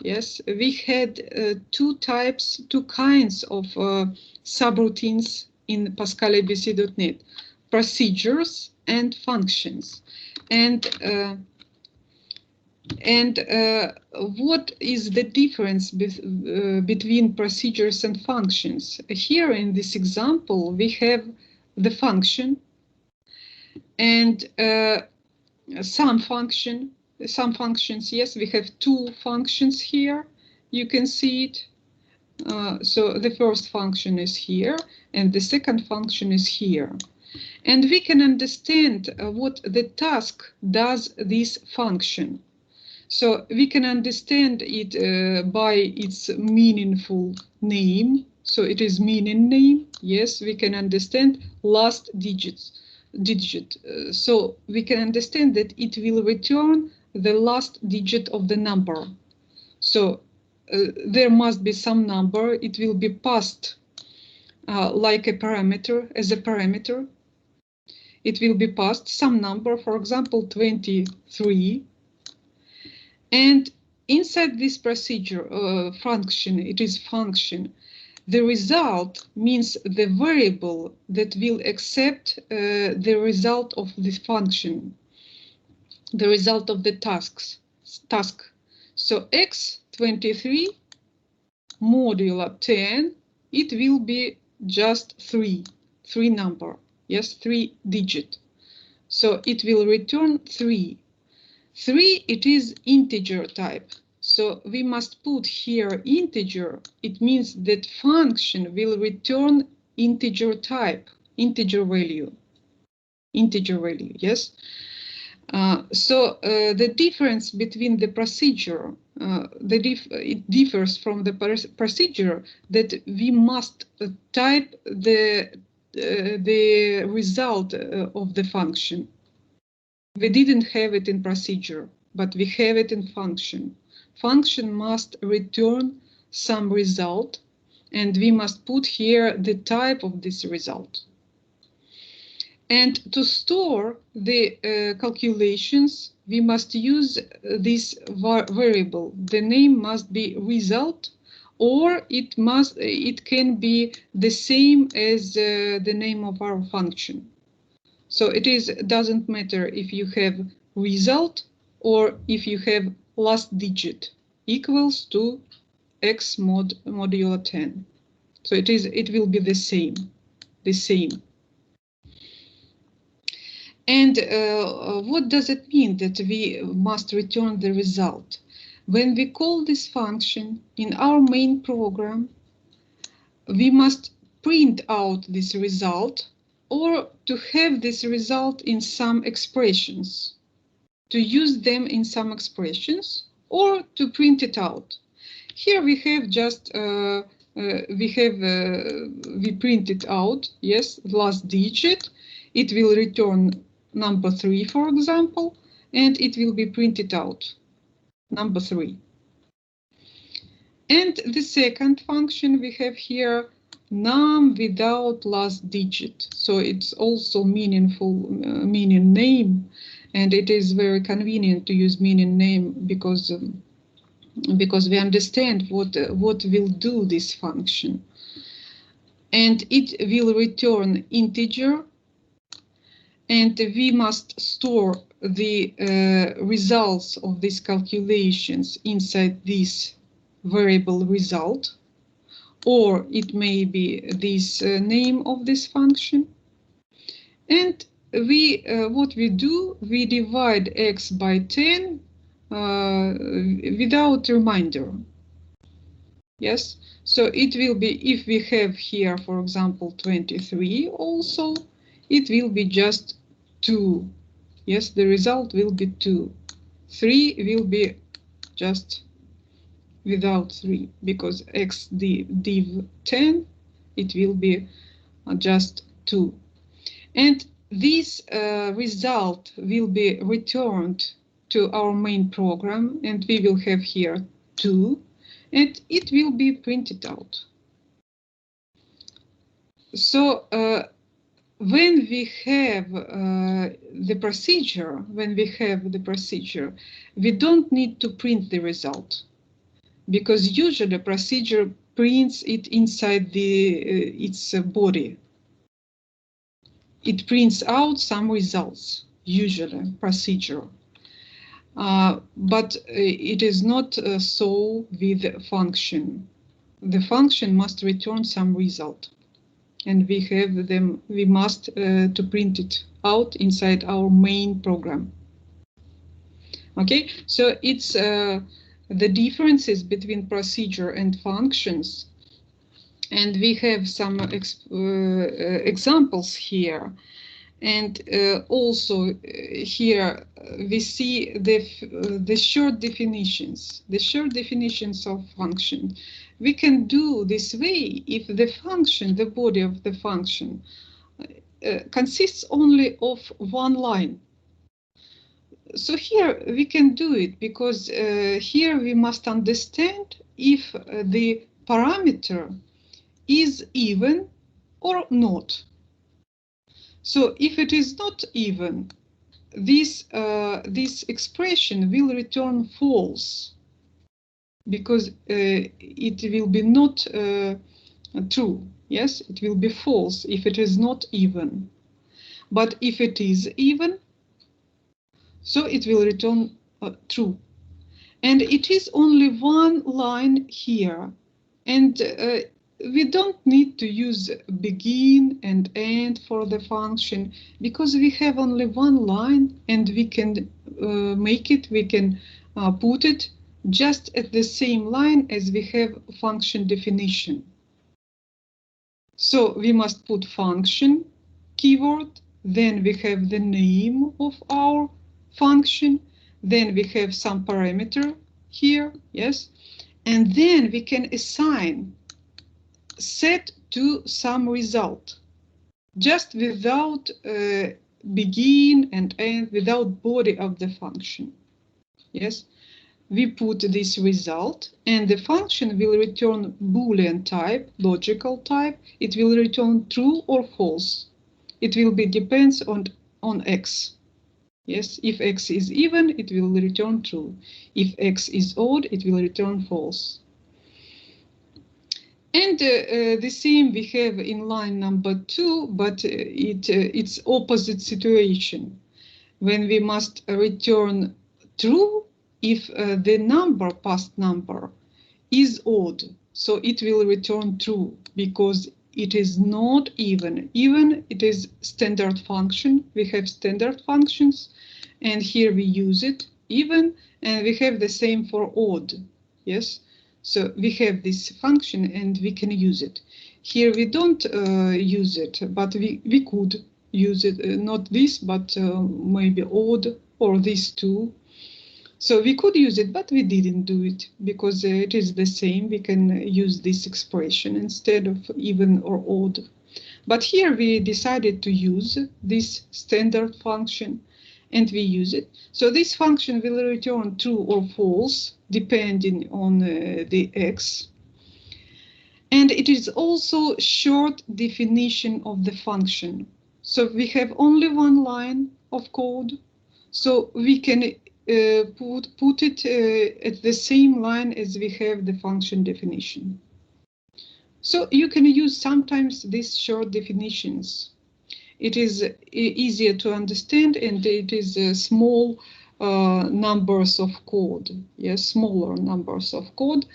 yes, we had two kinds of subroutines in PascalABC.NET, procedures and functions. And what is the difference between procedures and functions? Here in this example, we have the function and some functions. Yes, we have two functions here. You can see it. So the first function is here and the second function is here. And we can understand what the task does this function. So we can understand it by its meaningful name. So it is meaning name. Yes, we can understand last digit. So we can understand that it will return the last digit of the number. So there must be some number. It will be passed like a parameter, as a parameter. It will be passed some number, for example, 23. And inside this procedure function, it is function. The result means the variable that will accept the result of the function, the result of the task. So x23 modulo 10, it will be just three number, yes, 3 digit. So it will return 3. 3, it is integer type. So we must put here integer. It means that function will return integer type, integer value, yes. So the difference between the procedure, it differs from the procedure that we must type the result of the function. We didn't have it in procedure, but we have it in function. Function must return some result, and we must put here the type of this result. And to store the calculations, we must use this variable. The name must be result, or it can be the same as the name of our function. So it doesn't matter if you have result or if you have last digit equals to x modulo 10. So it will be the same. And what does it mean that we must return the result? When we call this function in our main program, we must print out this result, or to have this result in some expressions, to use them in some expressions, or to print it out. Here we have just we print it out. Yes, last digit. It will return number 3, for example, and it will be printed out, number 3. And the second function we have here, num without last digit. So it's also meaningful meaning name, and it is very convenient to use meaning name because we understand what will do this function. And it will return integer, and we must store the results of these calculations inside this variable result, or it may be this name of this function. And what we do, we divide x by 10 without reminder. Yes, so it will be, if we have here, for example, 23 also, it will be just 2. Yes, the result will be 2. 3 will be just without 3, because x div 10, it will be just 2. And this result will be returned to our main program, and we will have here 2, and it will be printed out. So when we have the procedure, we don't need to print the result. because usually procedure prints it inside its body. It prints out some results, usually procedure. But it is not so with function. The function must return some result, and we must to print it out inside our main program. Okay, so it's the differences between procedure and functions, and we have some examples here. And also here we see the short definitions, of function. We can do this way if the function, the body of the function, consists only of one line. So here we can do it because here we must understand if the parameter is even or not. So if it is not even, this expression will return false, because it will be not true. Yes, it will be false if it is not even. But if it is even, so it will return true. And it is only one line here. And we don't need to use begin and end for the function, because we have only one line, and we can make it, we can put it just at the same line as we have function definition. So we must put function keyword, then we have the name of our function, then we have some parameter here, yes, and then we can assign set to some result, just without begin and end, without body of the function. Yes, we put this result, and the function will return Boolean type, logical type. It will return true or false. It will be depends on x. Yes, if x is even, it will return true. If x is odd, it will return false. And the same we have in line number 2, but it's opposite situation, when we must return true if the number, past number, is odd. So it will return true because it is not even. Even it is standard function. We have standard functions, and here we use it even, and we have the same for odd. Yes. So we have this function and we can use it. Here we don't use it, but we could use it, not this, but maybe odd or these two. So we could use it, but we didn't do it because it is the same. We can use this expression instead of even or odd. But here we decided to use this standard function, and we use it. So this function will return true or false depending on the x. And it is also short definition of the function. So we have only one line of code. So we can put it at the same line as we have the function definition. So you can use sometimes these short definitions. It is easier to understand, and it is small numbers of code. Yes, smaller numbers of code.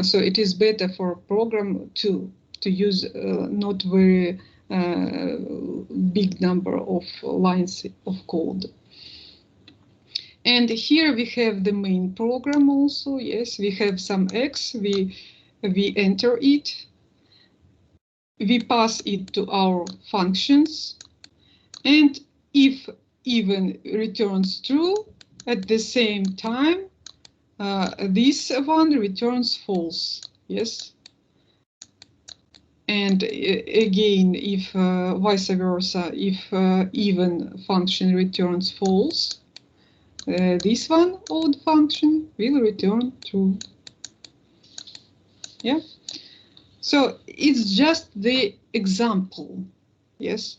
So it is better for a program to use not very big number of lines of code. And here we have the main program also. Yes, we have some x. We enter it. We pass it to our functions, and if even returns true, at the same time, this one returns false. Yes. And again, if vice versa, if even function returns false, this one, odd function, will return true. Yeah. So it's just the example, yes,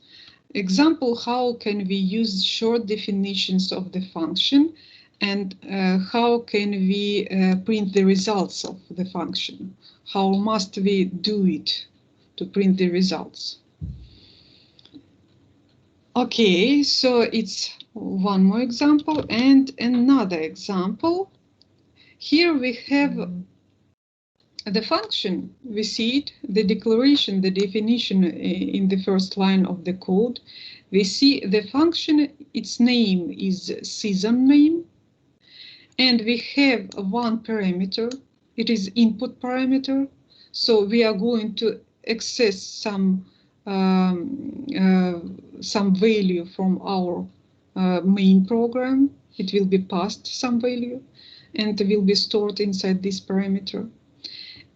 example how can we use short definitions of the function, and how can we print the results of the function? How must we do it to print the results? Okay, so it's one more example and another example. Here we have the function. We see it, the declaration, the definition in the first line of the code. We see the function, its name is season name, and we have one parameter. It is input parameter. So we are going to access some value from our main program. It will be passed some value and will be stored inside this parameter.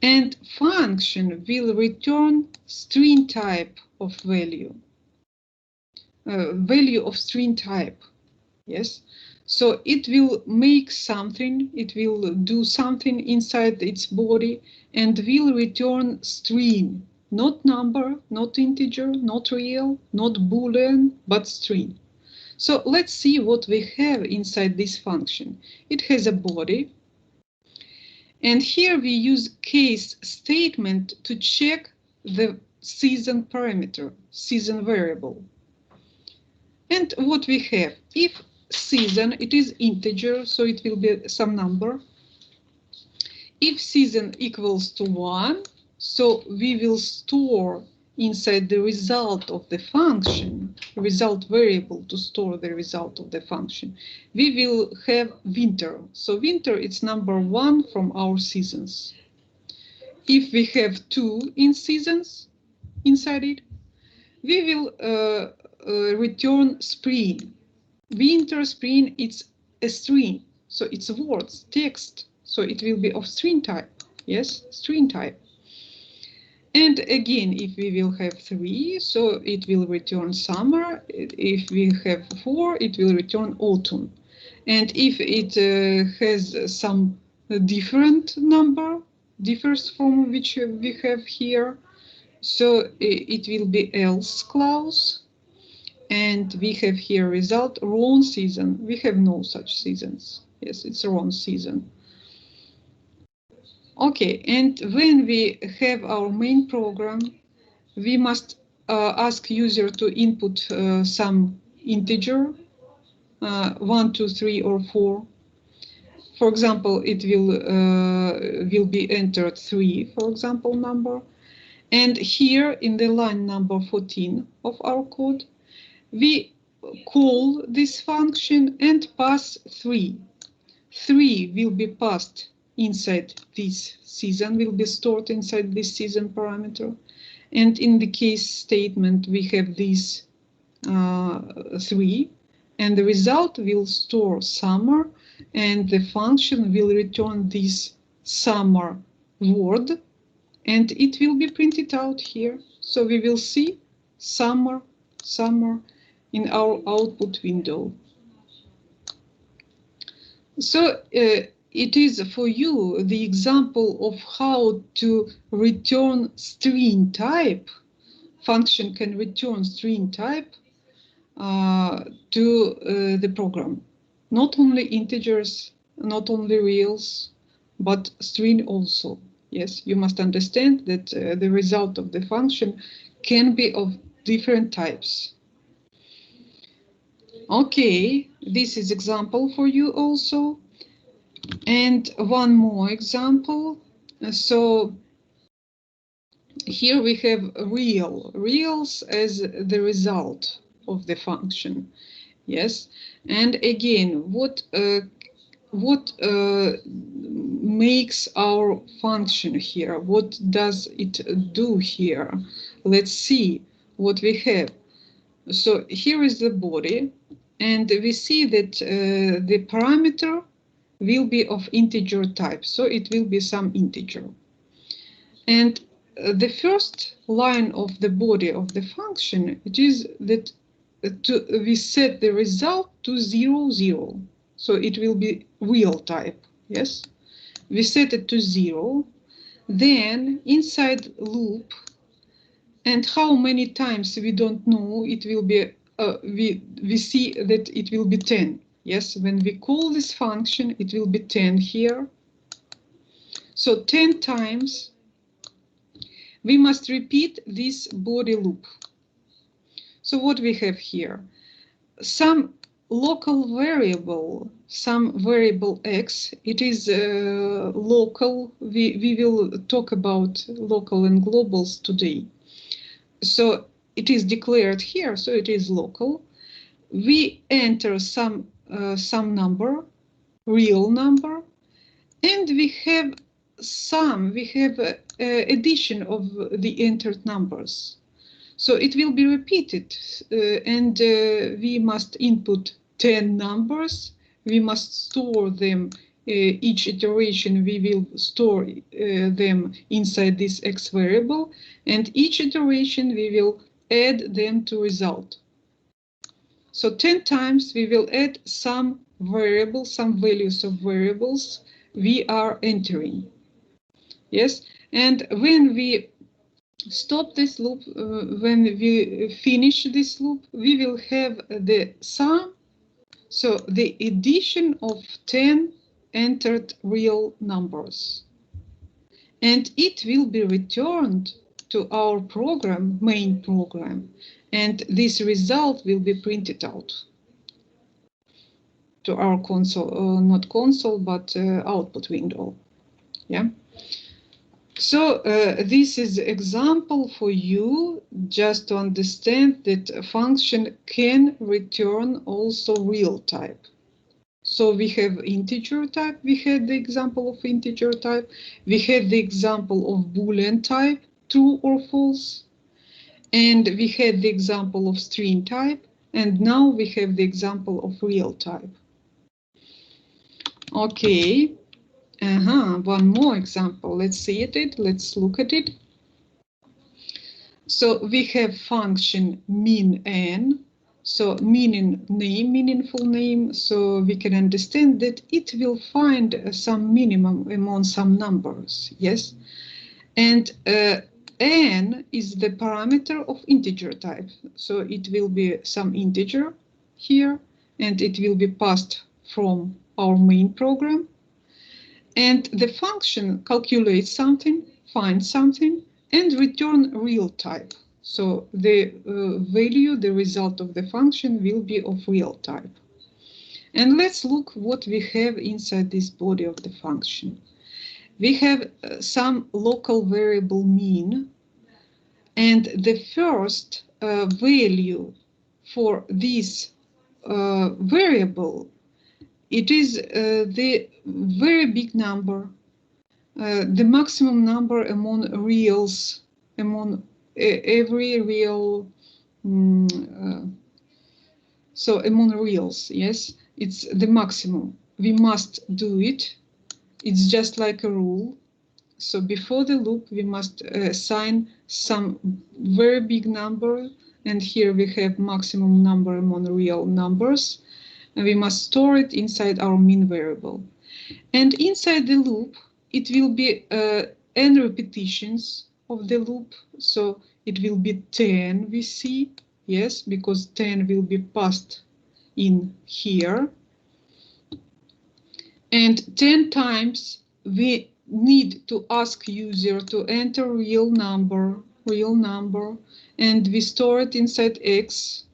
And function will return string type of value, value of string type. Yes, so it will make something, it will do something inside its body and will return string, not number, not integer, not real, not boolean, but string. So let's see what we have inside this function. It has a body, and here we use case statement to check the season parameter, season variable. And what we have, if season, it is integer, so it will be some number. If season equals to 1, so we will store inside the result of the function, result variable to store the result of the function, we will have winter. So winter is number 1 from our seasons. If we have 2 in seasons inside it, we will return spring. Winter, spring, it's a string, so it's words, text, so it will be of string type. Yes, string type. And again, if we will have 3, so it will return summer. If we have 4, it will return autumn. And if it has some different number, differs from which we have here, so it will be else clause. And we have here result wrong season. We have no such seasons. Yes, it's wrong season. Okay, and when we have our main program, we must ask user to input some integer, 1, 2, 3, or 4. For example, it will be entered 3, for example, number. And here in the line number 14 of our code, we call this function and pass 3. 3 will be passed inside this season, will be stored inside this season parameter. And in the case statement, we have these 3, and the result will store summer, and the function will return this summer word, and it will be printed out here. So we will see summer, summer in our output window. So it is for you the example of how to return string type. Function can return string type to the program. Not only integers, not only reals, but string also. Yes, you must understand that the result of the function can be of different types. Okay, this is example for you also. And one more example. So here we have reals as the result of the function. Yes, and again, what makes our function here? What does it do here? Let's see what we have. So here is the body, and we see that the parameter will be of integer type, so it will be some integer. And the first line of the body of the function, it is that we set the result to 0, 0. So it will be real type, yes? We set it to 0, then inside loop, and how many times we don't know, it will be, we see that it will be 10, Yes, when we call this function, it will be 10 here. So 10 times we must repeat this body loop. So what we have here? Some local variable, some variable x, it is local. We will talk about local and globals today. So it is declared here, so it is local. We enter some number, real number, and we have addition of the entered numbers. So it will be repeated, and we must input 10 numbers. We must store them. Each iteration we will store them inside this x variable, and each iteration we will add them to result. So 10 times we will add some variables, some values of variables we are entering. Yes, and when we stop this loop, when we finish this loop, we will have the sum, so the addition of 10 entered real numbers. And it will be returned to our program, main program, and this result will be printed out to our console, not console, but output window. Yeah. So this is example for you just to understand that a function can return also real type. So we have integer type, we had the example of integer type, we had the example of Boolean type, true or false, and we had the example of string type, and now we have the example of real type. Okay. One more example. Let's see it. Let's look at it. So we have function min_n. So meaningful name. So we can understand that it will find some minimum among some numbers. Yes. And n is the parameter of integer type. So it will be some integer here, and it will be passed from our main program. And the function calculates something, finds something, and return real type. So the value, the result of the function will be of real type. And let's look what we have inside this body of the function. We have some local variable mean, and the first value for this variable, it is the very big number, the maximum number among reals, among every real, so among reals, yes, it's the maximum. We must do it. It's just like a rule. So before the loop, we must assign some very big number, and here we have maximum number among real numbers. And we must store it inside our min variable. And inside the loop, it will be n repetitions of the loop. So it will be 10 we see, yes, because 10 will be passed in here. And 10 times we need to ask user to enter real number, and we store it inside x.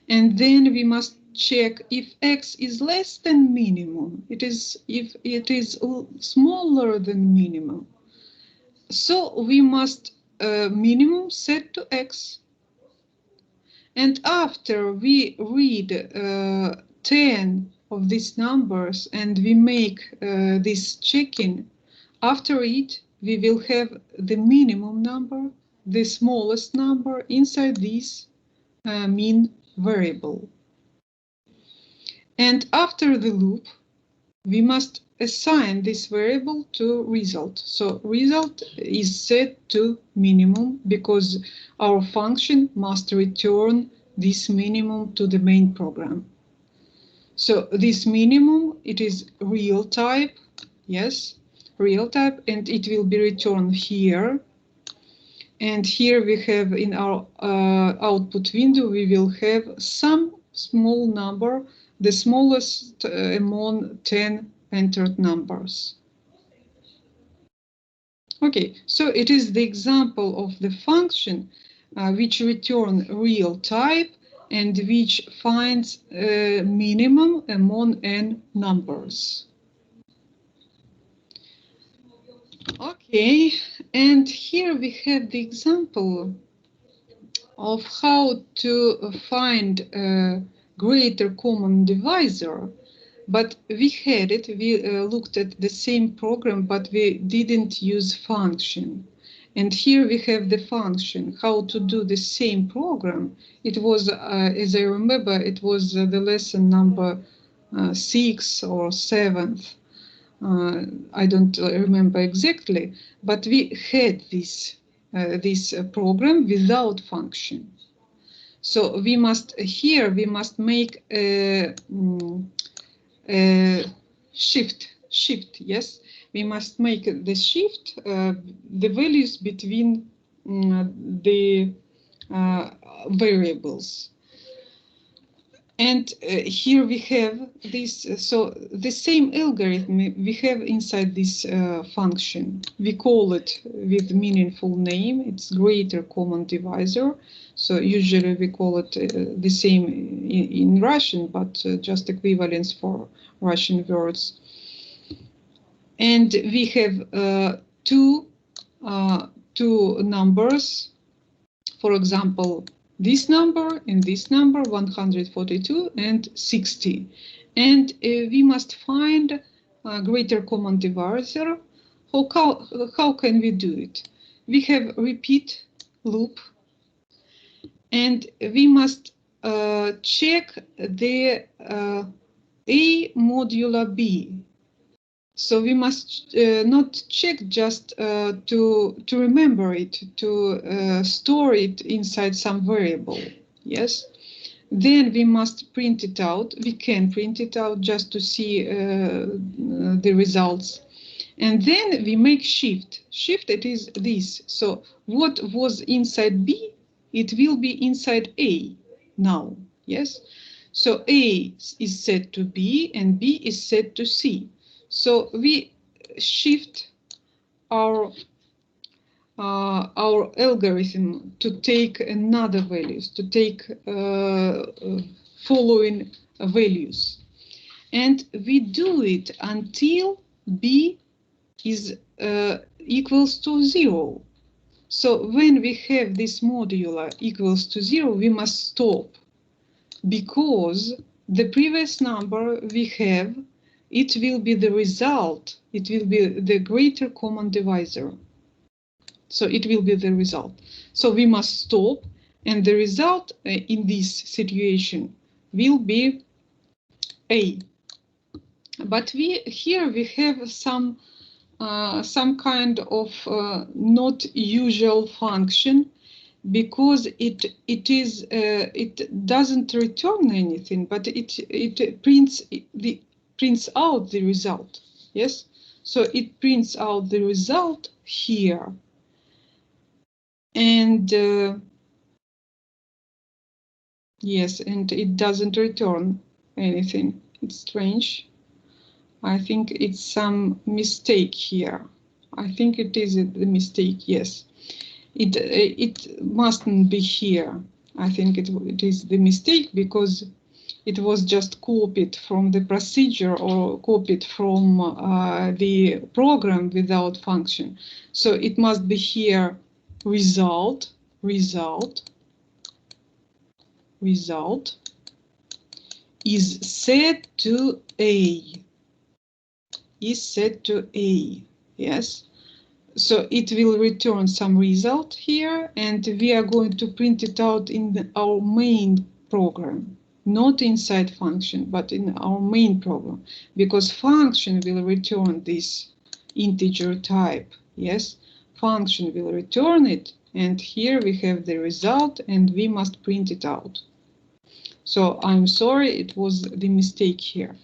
And then we must check if x is less than minimum. It is if it is smaller than minimum. So we must minimum set to x. And after we read 10 of these numbers and we make this checking, after it we will have the minimum number, the smallest number inside this min variable. And after the loop, we must assign this variable to result. So result is set to minimum because our function must return this minimum to the main program. So this minimum, it is real type, yes, real type, and it will be returned here. And here we have in our output window, we will have some small number, the smallest among 10 entered numbers. Okay, so it is the example of the function which return real type and which finds a minimum among n numbers. Okay, and here we have the example of how to find a greater common divisor, but we had it, we looked at the same program, but we didn't use function. And here we have the function, how to do the same program. It was, as I remember, it was the lesson number 6 or 7th. I don't remember exactly, but we had this program without function. So we must make a shift, yes. We must make the shift, the values between the variables. And here we have this, so the same algorithm we have inside this function. We call it with meaningful name, it's greater common divisor. So usually we call it the same in Russian, but just equivalence for Russian words. And we have two numbers, for example, this number and this number, 142 and 60. And we must find a greater common divisor. How can we do it? We have repeat loop, and we must check the A modulo B. So we must not check just to remember it, to store it inside some variable, yes? Then we must print it out. We can print it out just to see the results. And then we make shift. Shift, it is this. So what was inside B, it will be inside A now, yes? So A is set to B and B is set to C. So we shift our algorithm to take another values, to take following values. And we do it until B is equals to 0. So when we have this modulo equals to 0, we must stop, because the previous number we have, it will be the result, it will be the greater common divisor. So it will be the result. So we must stop, and the result in this situation will be A. But here we have some kind of not usual function, because it doesn't return anything, but it prints out the result. Yes, so it prints out the result here, and yes, and it doesn't return anything. It's strange. I think it's some mistake here. I think it is the mistake. Yes, it mustn't be here. I think it is the mistake, because it was just copied from the procedure or copied from the program without function. So it must be here result is set to A. Is set to A. Yes. So it will return some result here, and we are going to print it out in our main program, not inside function, but in our main program, because function will return this integer type. Yes, function will return it, and here we have the result, and we must print it out. So I'm sorry, it was the mistake here.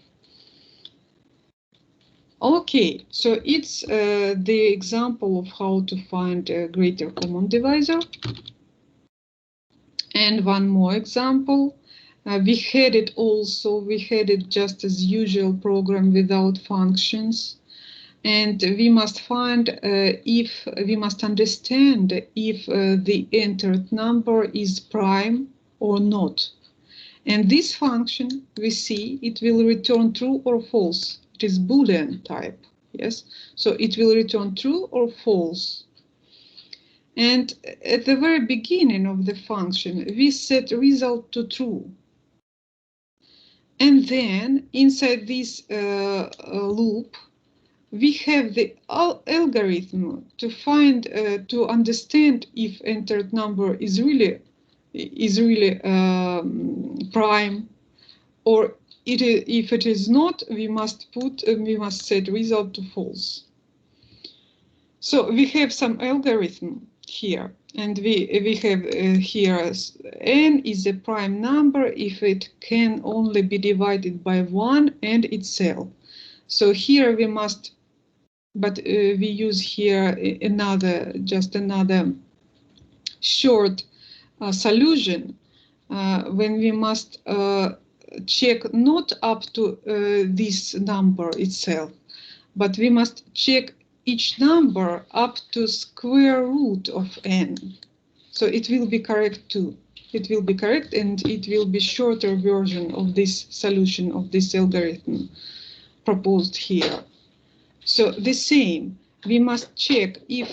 Okay, so it's the example of how to find a greater common divisor. And one more example. We had it just as usual program without functions. And we must find we must understand if the entered number is prime or not. And this function, we see, it will return true or false. It is Boolean type, yes? So it will return true or false. And at the very beginning of the function, we set result to true. And then inside this loop, we have the algorithm to find, to understand if entered number is really prime, or if it is not, we must set result to false. So we have some algorithm here, and we have here n is a prime number if it can only be divided by 1 and itself. So here we must, but we use here another short solution when we must check not up to this number itself, but we must check each number up to square root of n. So it will be correct too. It will be correct, and it will be shorter version of this solution of this algorithm proposed here. So the same, we must check if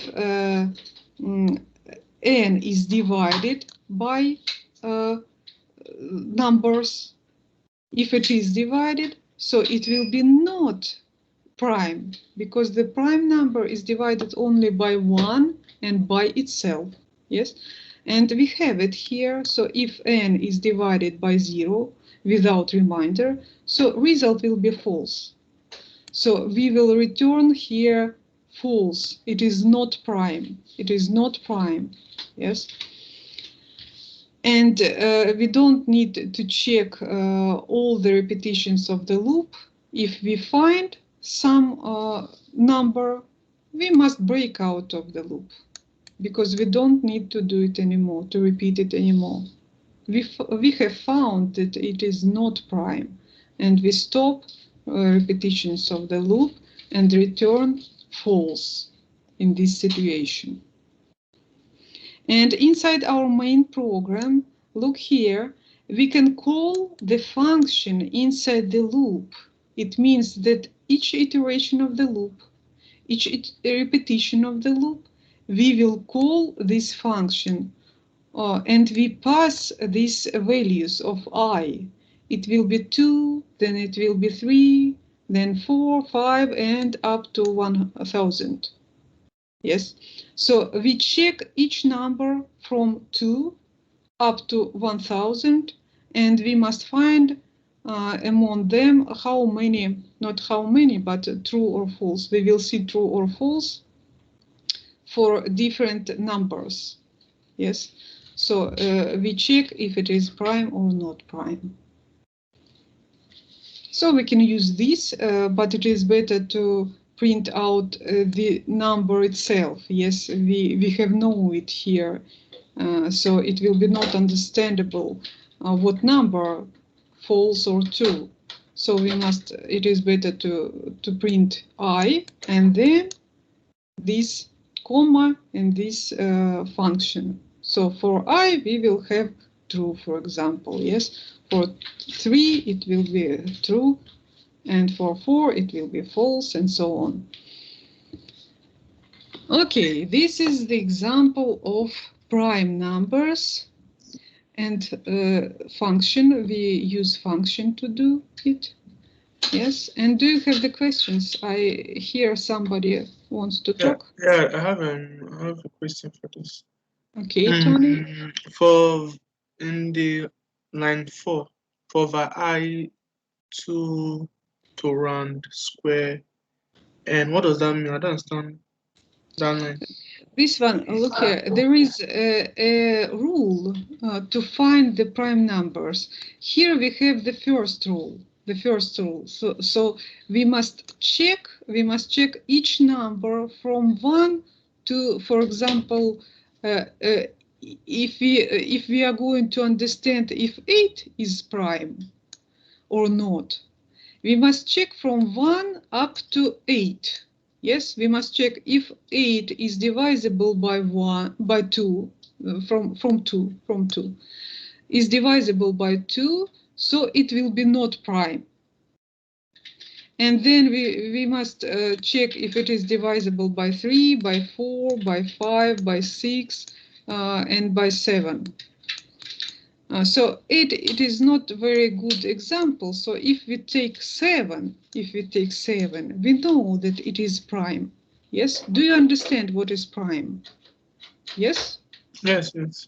n is divided by numbers. If it is divided, so it will be not prime, because the prime number is divided only by 1 and by itself, yes? And we have it here, so if n is divided by 0 without remainder, so result will be false. So we will return here false. It is not prime. It is not prime, yes? And we don't need to check all the repetitions of the loop. If we find some number, we must break out of the loop, because we don't need to do it anymore, to repeat it anymore. We have found that it is not prime, and we stop repetitions of the loop and return false in this situation. And inside our main program, look here, we can call the function inside the loop. It means that each iteration of the loop, each repetition of the loop, we will call this function and we pass these values of I. It will be 2, then it will be 3, then 4, 5, and up to 1000. Yes, so we check each number from 2 up to 1000, and we must find among them how many, not how many, but true or false. We will see true or false for different numbers. Yes, so we check if it is prime or not prime. So we can use this, but it is better to print out the number itself. Yes, we have known it here, so it will be not understandable what number, false or true. So we must, it is better to print I and then this comma and this function. So for I we will have true, for example, yes. For 3 it will be true, and for 4 it will be false, and so on. Okay, this is the example of prime numbers and function. We use function to do it. Yes, and do you have the questions? I hear somebody wants to talk. Yeah, I have a question for this. Okay, Tony. For in the line 4, for the I to round square, and what does that mean? I don't understand that line. This one, look here, there is a rule to find the prime numbers. Here we have the first rule. So we must check each number from 1 to, for example, if we are going to understand if 8 is prime or not, we must check from 1 up to 8. Yes, we must check if 8 is divisible by 2, from 2 is divisible by 2, so it will be not prime. And then we must check if it is divisible by 3, by 4, by 5, by 6, and by 7. So it is not a very good example. So if we take 7, we know that it is prime. Yes? Do you understand what is prime? Yes? Yes, yes.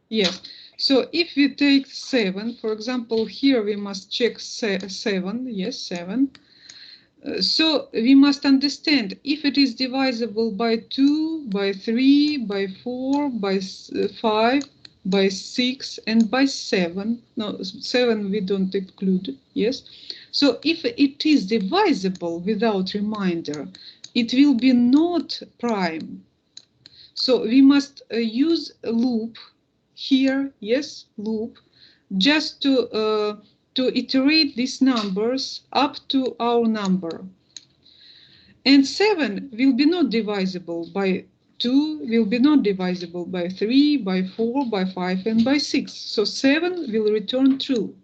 Yes. So if we take 7, for example, here we must check 7. Yes, 7. So we must understand if it is divisible by 2, by 3, by 4, by 5, by 6, and by 7. No, 7 we don't include, yes. So if it is divisible without remainder, it will be not prime. So we must use a loop here, yes, loop, just to iterate these numbers up to our number. And 7 will be not divisible by 2, will be not divisible by 3, by 4, by 5, and by 6. So 7 will return true.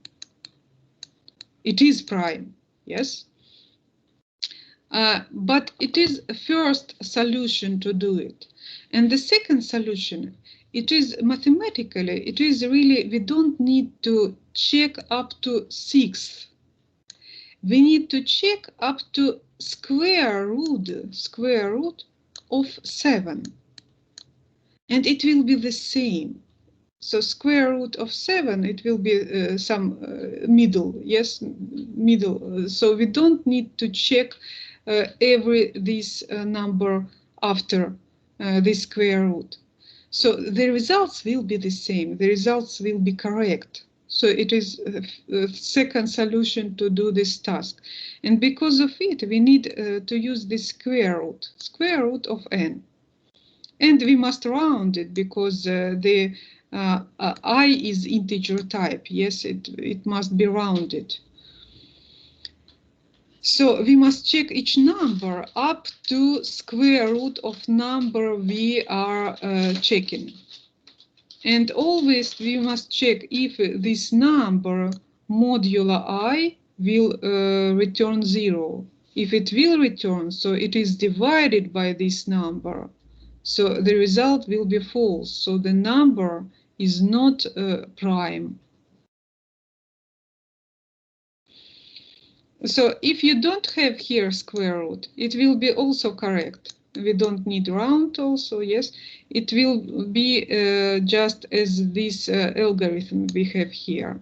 It is prime, yes? But it is a first solution to do it. And the second solution, it is mathematically, it is really, we don't need to check up to 6. We need to check up to square root of 7. And it will be the same. So square root of 7, it will be some middle, yes, middle. So we don't need to check this number after the square root. So the results will be the same. The results will be correct. So it is a second solution to do this task. And because of it, we need to use the square root of n. And we must round it because the I is integer type. Yes, it must be rounded. So we must check each number up to square root of number we are checking. And always we must check if this number modulo I will return 0. If it will return, so it is divided by this number. So the result will be false. So the number is not prime. So if you don't have here square root, it will be also correct. We don't need round also, yes. It will be just as this algorithm we have here.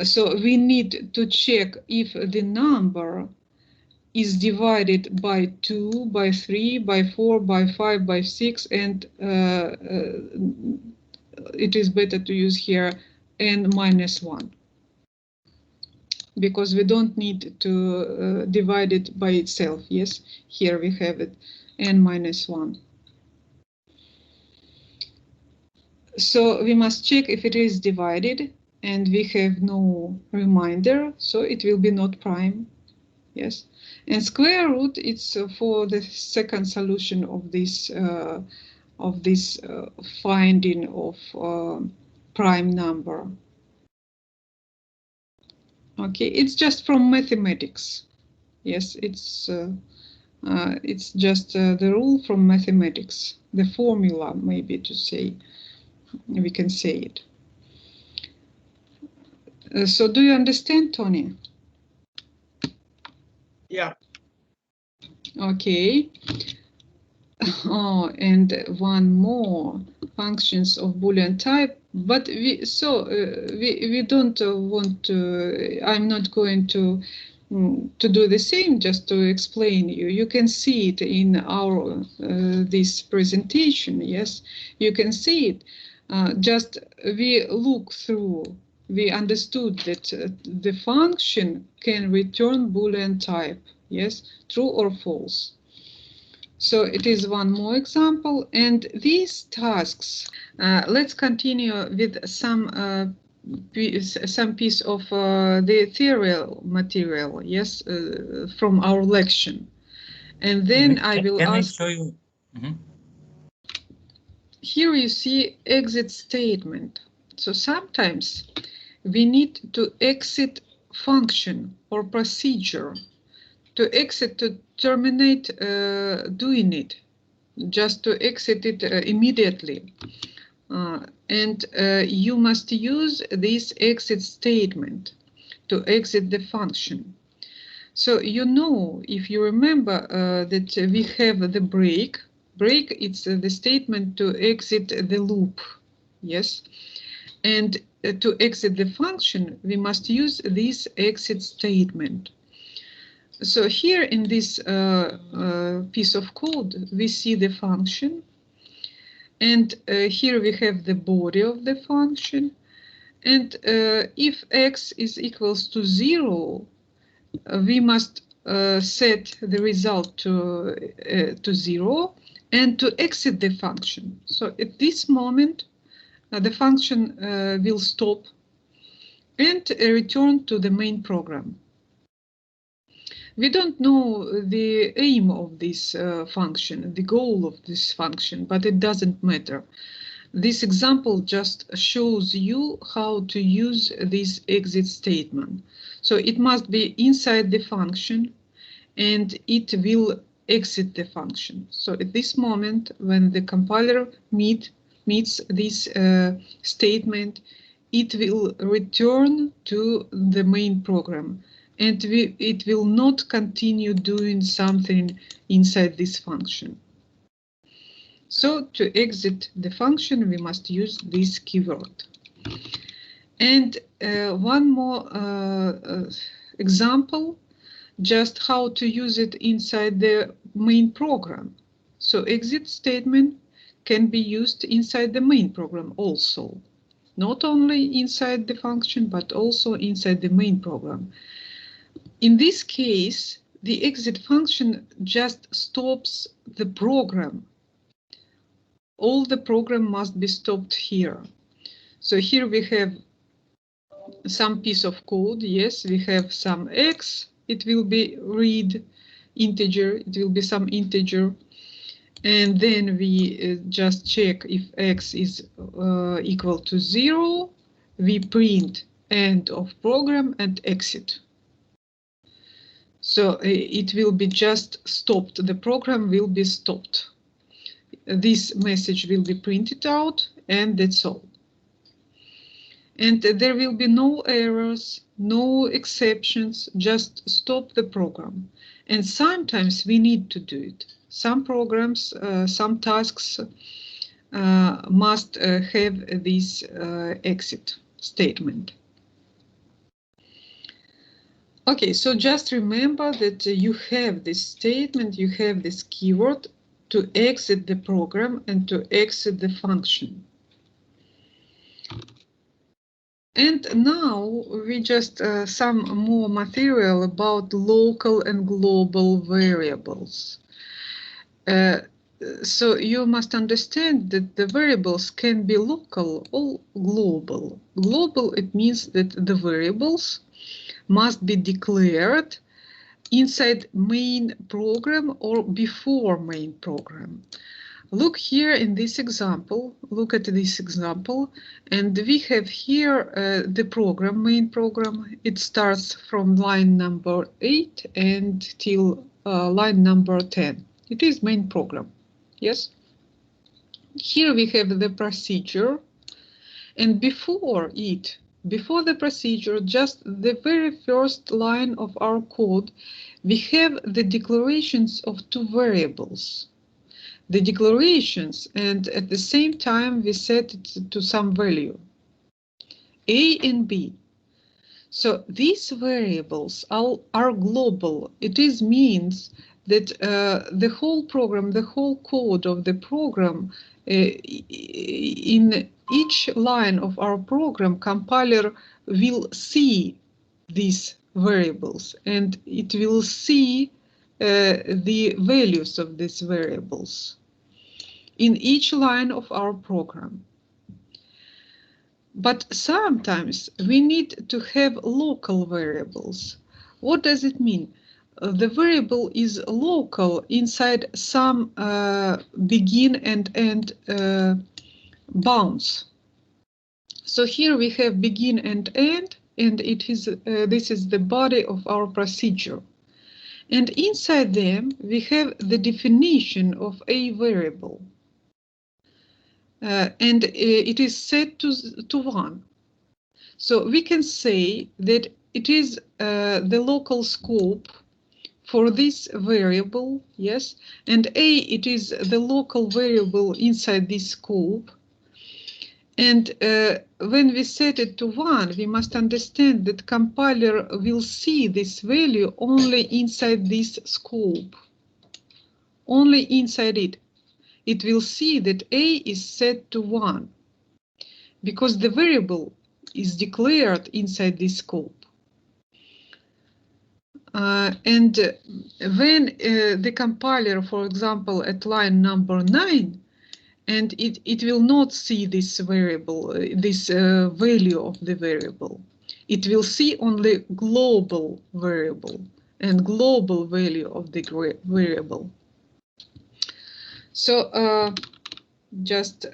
So we need to check if the number is divided by 2, by 3, by 4, by 5, by 6, and it is better to use here n minus 1. Because we don't need to divide it by itself. Yes, here we have it, n minus 1. So we must check if it is divided, and we have no remainder, so it will be not prime. Yes, and square root, it's for the second solution of this finding of prime number. Okay, it's just from mathematics. Yes, it's just the rule from mathematics, the formula, maybe to say, we can say it. So do you understand, Tony? Yeah. Okay. Oh, and one more, functions of Boolean type. But we don't want to. I'm not going to do the same. Just to explain you, you can see it in our this presentation. Yes, you can see it. Just we look through. We understood that the function can return Boolean type. Yes, true or false. So it is one more example, and these tasks, let's continue with some piece of the ethereal material, yes, from our lection. And then I will Can I ask, show you? here you see exit statement. So sometimes we need to exit function or procedure, to exit, to terminate doing it, just to exit it immediately. And you must use this exit statement to exit the function. So you know, if you remember that we have the break. Break, it's the statement to exit the loop, yes? And to exit the function, we must use this exit statement. So here in this piece of code, we see the function. And here we have the body of the function. And if x is equals to 0, we must set the result to 0 and to exit the function. So at this moment, the function will stop and return to the main program. We don't know the aim of this function, the goal of this function, but it doesn't matter. This example just shows you how to use this exit statement. So it must be inside the function and it will exit the function. So at this moment, when the compiler meets this statement, it will return to the main program and it will not continue doing something inside this function. So to exit the function, we must use this keyword. And one more example, just how to use it inside the main program. So exit statement can be used inside the main program also. Not only inside the function, but also inside the main program. In this case, the exit function just stops the program. All the program must be stopped here. So here we have some piece of code. Yes, we have some x. It will be read integer. It will be some integer. And then we just check if x is equal to 0. We print end of program and exit. So it will be just stopped. The program will be stopped. This message will be printed out, and that's all. And there will be no errors, no exceptions, just stop the program. And sometimes we need to do it. Some programs, some tasks must have this exit statement. Okay, so just remember that you have this statement, you have this keyword to exit the program and to exit the function. And now we just some more material about local and global variables. So you must understand that the variables can be local or global. Global, it means that the variables must be declared inside main program or before main program. Look here in this example, look at this example, and we have here the program, main program. It starts from line number 8 and till line number 10. It is main program, yes? Here we have the procedure, and before the procedure, just the very first line of our code, we have the declarations of two variables. The declarations, and at the same time we set it to some value, A and B. So these variables are global. It means that the whole program, the whole code of the program, in each line of our program, compiler will see these variables and it will see the values of these variables in each line of our program. But sometimes we need to have local variables. What does it mean? The variable is local inside some begin and end bounds. So here we have begin and end, and it is this is the body of our procedure. And inside them we have the definition of a variable. And it is set to 1. So we can say that it is the local scope for this variable, yes, and A, it is the local variable inside this scope. And when we set it to 1, we must understand that compiler will see this value only inside this scope, only inside it. It will see that A is set to 1 because the variable is declared inside this scope. And when the compiler, for example, at line number 9, and it will not see this variable, this value of the variable. It will see only global variable and global value of the variable. So just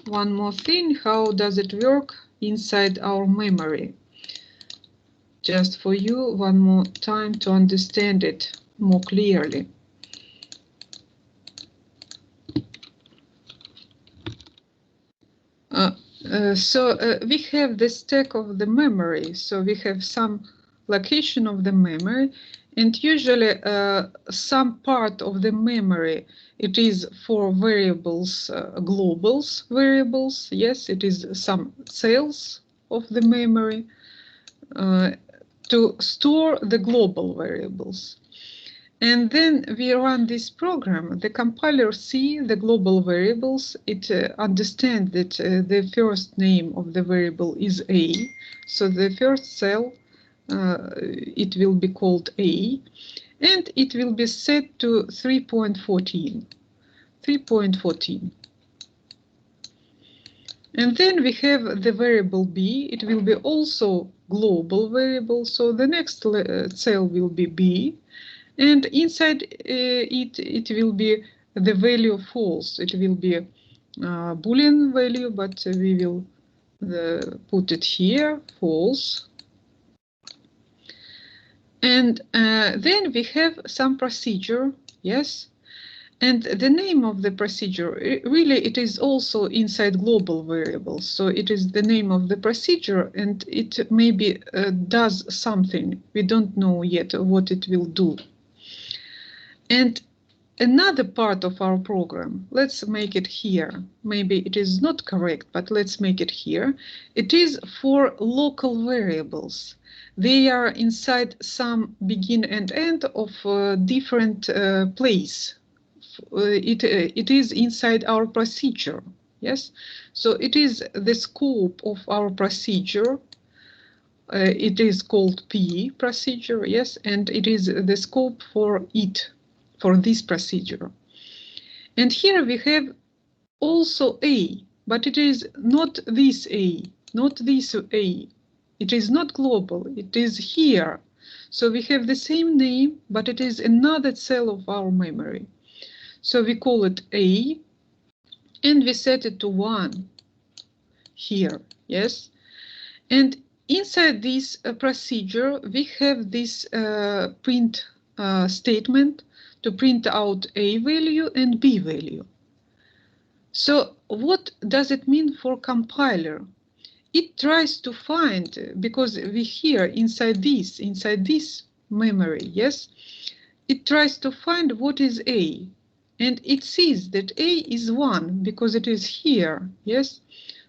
one more thing, how does it work inside our memory? Just for you, one more time to understand it more clearly. So we have the stack of the memory. So we have some location of the memory, and usually some part of the memory, it is for variables, globals variables. Yes, it is some cells of the memory to store the global variables. And then we run this program. The compiler sees the global variables. It understands that the first name of the variable is A. So the first cell, it will be called A. And it will be set to 3.14. 3.14. And then we have the variable B. It will be also global variable. So the next cell will be B. And inside it will be the value false. It will be a Boolean value, but we will put it here, false. And then we have some procedure, yes. And the name of the procedure, really, it is also inside global variables. So it is the name of the procedure, and it maybe does something. We don't know yet what it will do. And another part of our program, let's make it here. Maybe it is not correct, but let's make it here. It is for local variables. They are inside some begin and end of different place. It is inside our procedure, yes? So it is the scope of our procedure. It is called P procedure, yes? And it is the scope for it, for this procedure. And here we have also A, but it is not this A, not this A. It is not global, it is here. So we have the same name, but it is another cell of our memory. So we call it A, and we set it to 1 here, yes? And inside this procedure, we have this print statement to print out A value and B value. So what does it mean for compiler? It tries to find, because we here inside this memory, yes, it tries to find what is A. And it sees that A is 1 because it is here, yes?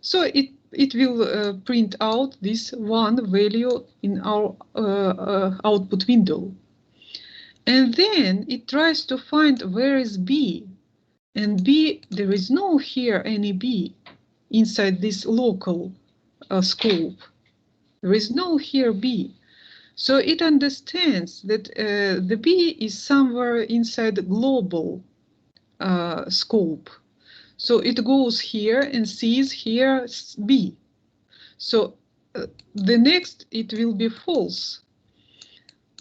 So it will print out this 1 value in our output window. And then it tries to find where is B. And B, there is no here any B inside this local scope. There is no here B. So it understands that the B is somewhere inside the global scope. So it goes here and sees here B. So the next it will be false.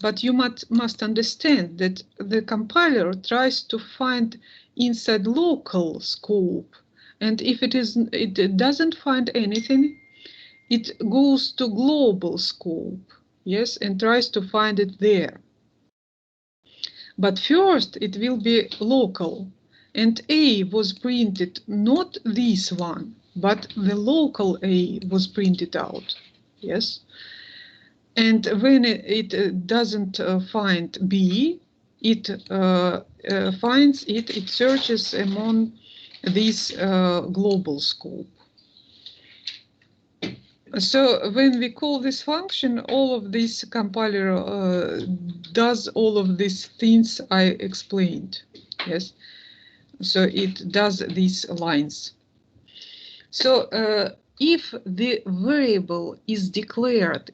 But you must understand that the compiler tries to find inside local scope. And if it doesn't find anything, it goes to global scope, yes, and tries to find it there. But first it will be local, and A was printed, not this one, but the local A was printed out, yes. And when it doesn't find B, it finds it searches among this global scope. So when we call this function, all of this compiler does all of these things I explained. Yes, so it does these lines. So if the variable is declared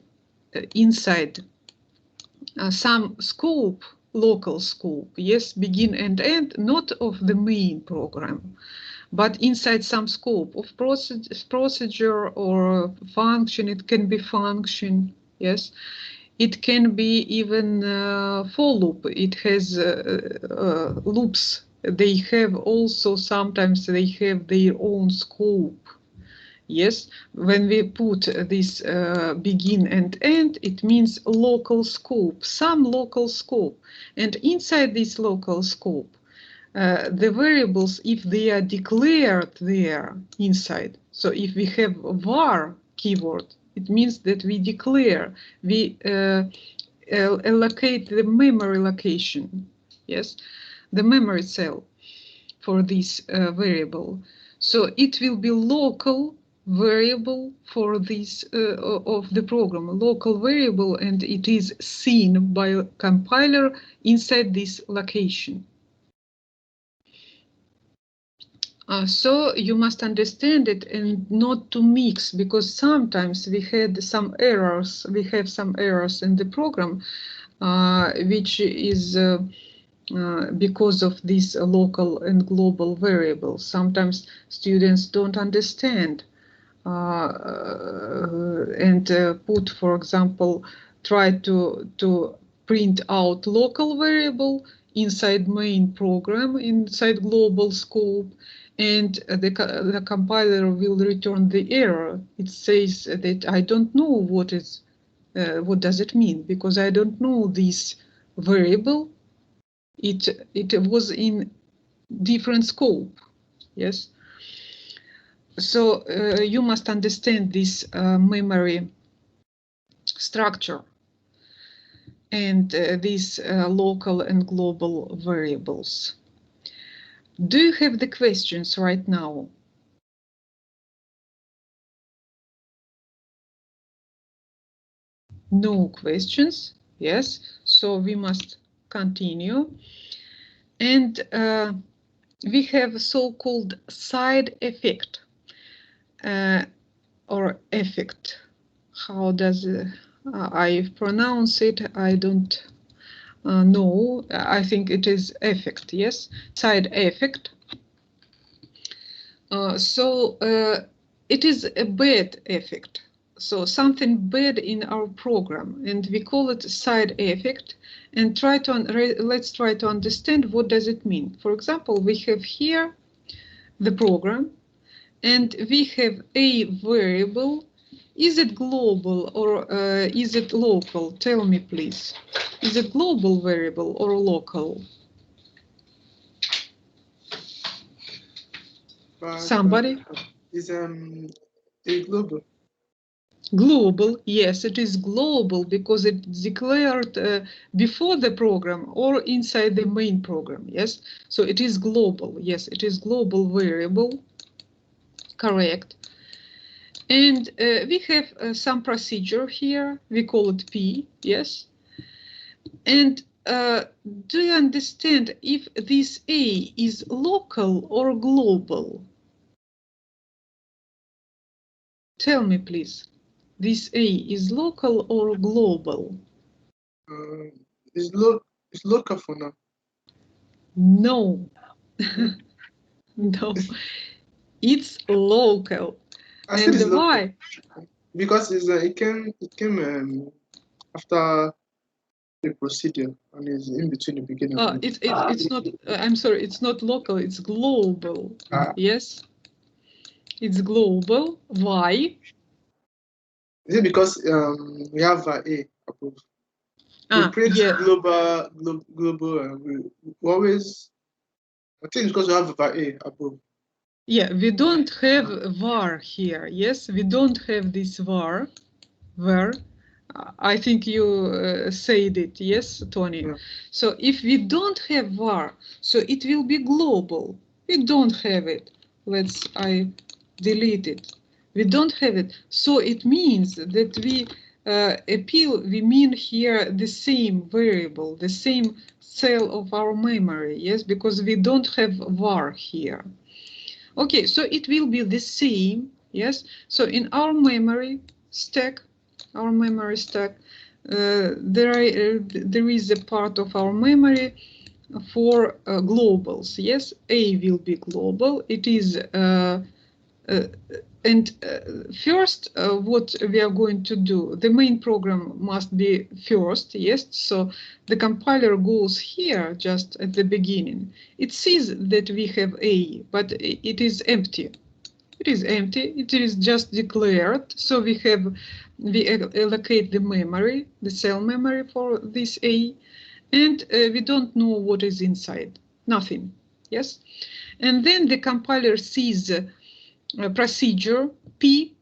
inside some scope, local scope, yes, begin and end, not of the main program, but inside some scope of procedure or function. It can be function, yes. It can be even for loop. It has loops. They have also, sometimes they have their own scope. Yes, when we put this begin and end, it means local scope, some local scope. And inside this local scope, the variables, if they are declared there inside, so if we have var keyword, it means that we declare, we allocate the memory location, yes, the memory cell for this variable. So it will be local variable for this of the program, local variable, and it is seen by a compiler inside this location. So you must understand it and not to mix, because sometimes we had some errors. We have some errors in the program, which is because of these local and global variables. Sometimes students don't understand and put, for example, try to print out local variable inside main program, inside global scope, and the compiler will return the error. It says that I don't know what does it mean, because I don't know this variable. It was in different scope, yes. So you must understand this memory structure and these local and global variables. Do you have the questions right now? No questions? Yes, so we must continue. And we have so-called side effect or effect. How does I pronounce it? I don't know. I think it is effect, yes? Side effect. So it is a bad effect. So something bad in our program, and we call it side effect, and let's try to understand what does it mean. For example, we have here the program, and we have a variable. Is it global or is it local? Tell me, please. Is it global variable or local? Somebody? Is a global. Global, yes, it is global because it's declared before the program or inside the main program, yes? So it is global, yes, it is global variable, correct. And we have some procedure here, we call it P, yes? And do you understand if this A is local or global? Tell me, please. This A is local or global? It's local for now. No. No. It's local. I said it's And local why? because it came after the procedure and is in between the beginning and end. It's not, I'm sorry, it's not local, it's global. Yes, it's global. Why? Is it because we have A above? We print Yeah. global. We always. I think it's because we have A above. Yeah, we don't have var here. Yes, we don't have this var. Where I think you said it, yes, Tony. Yeah. So if we don't have var, so it will be global. We don't have it. I delete it. We don't have it. So it means that we mean here the same variable, the same cell of our memory, yes, because we don't have var here. Okay, so it will be the same, yes. So in our memory stack, there is a part of our memory for globals. Yes, A will be global. It is first, what we are going to do, the main program must be first, yes, so the compiler goes here just at the beginning. It sees that we have A, but it is empty. It is empty, it is just declared, so we allocate the memory, the cell memory for this A, and we don't know what is inside, nothing, yes? And then the compiler sees procedure P.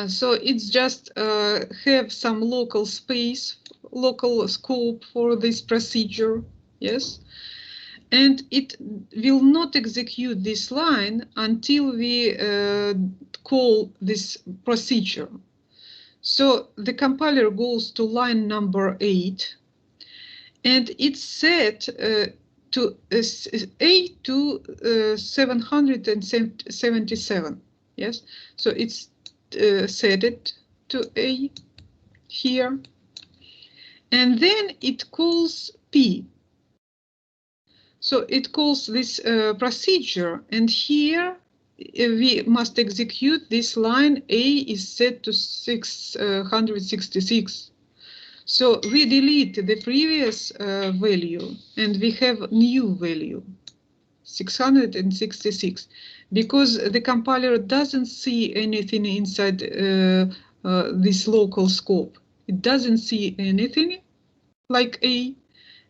So it's just have some local space, local scope for this procedure, yes? And it will not execute this line until we call this procedure. So the compiler goes to line number 8, and it's set to A to 777. Yes, so it's set it to A here, and then it calls P. So it calls this procedure, and here we must execute this line. A is set to 666. So we delete the previous value and we have new value, 666, because the compiler doesn't see anything inside this local scope. It doesn't see anything like A,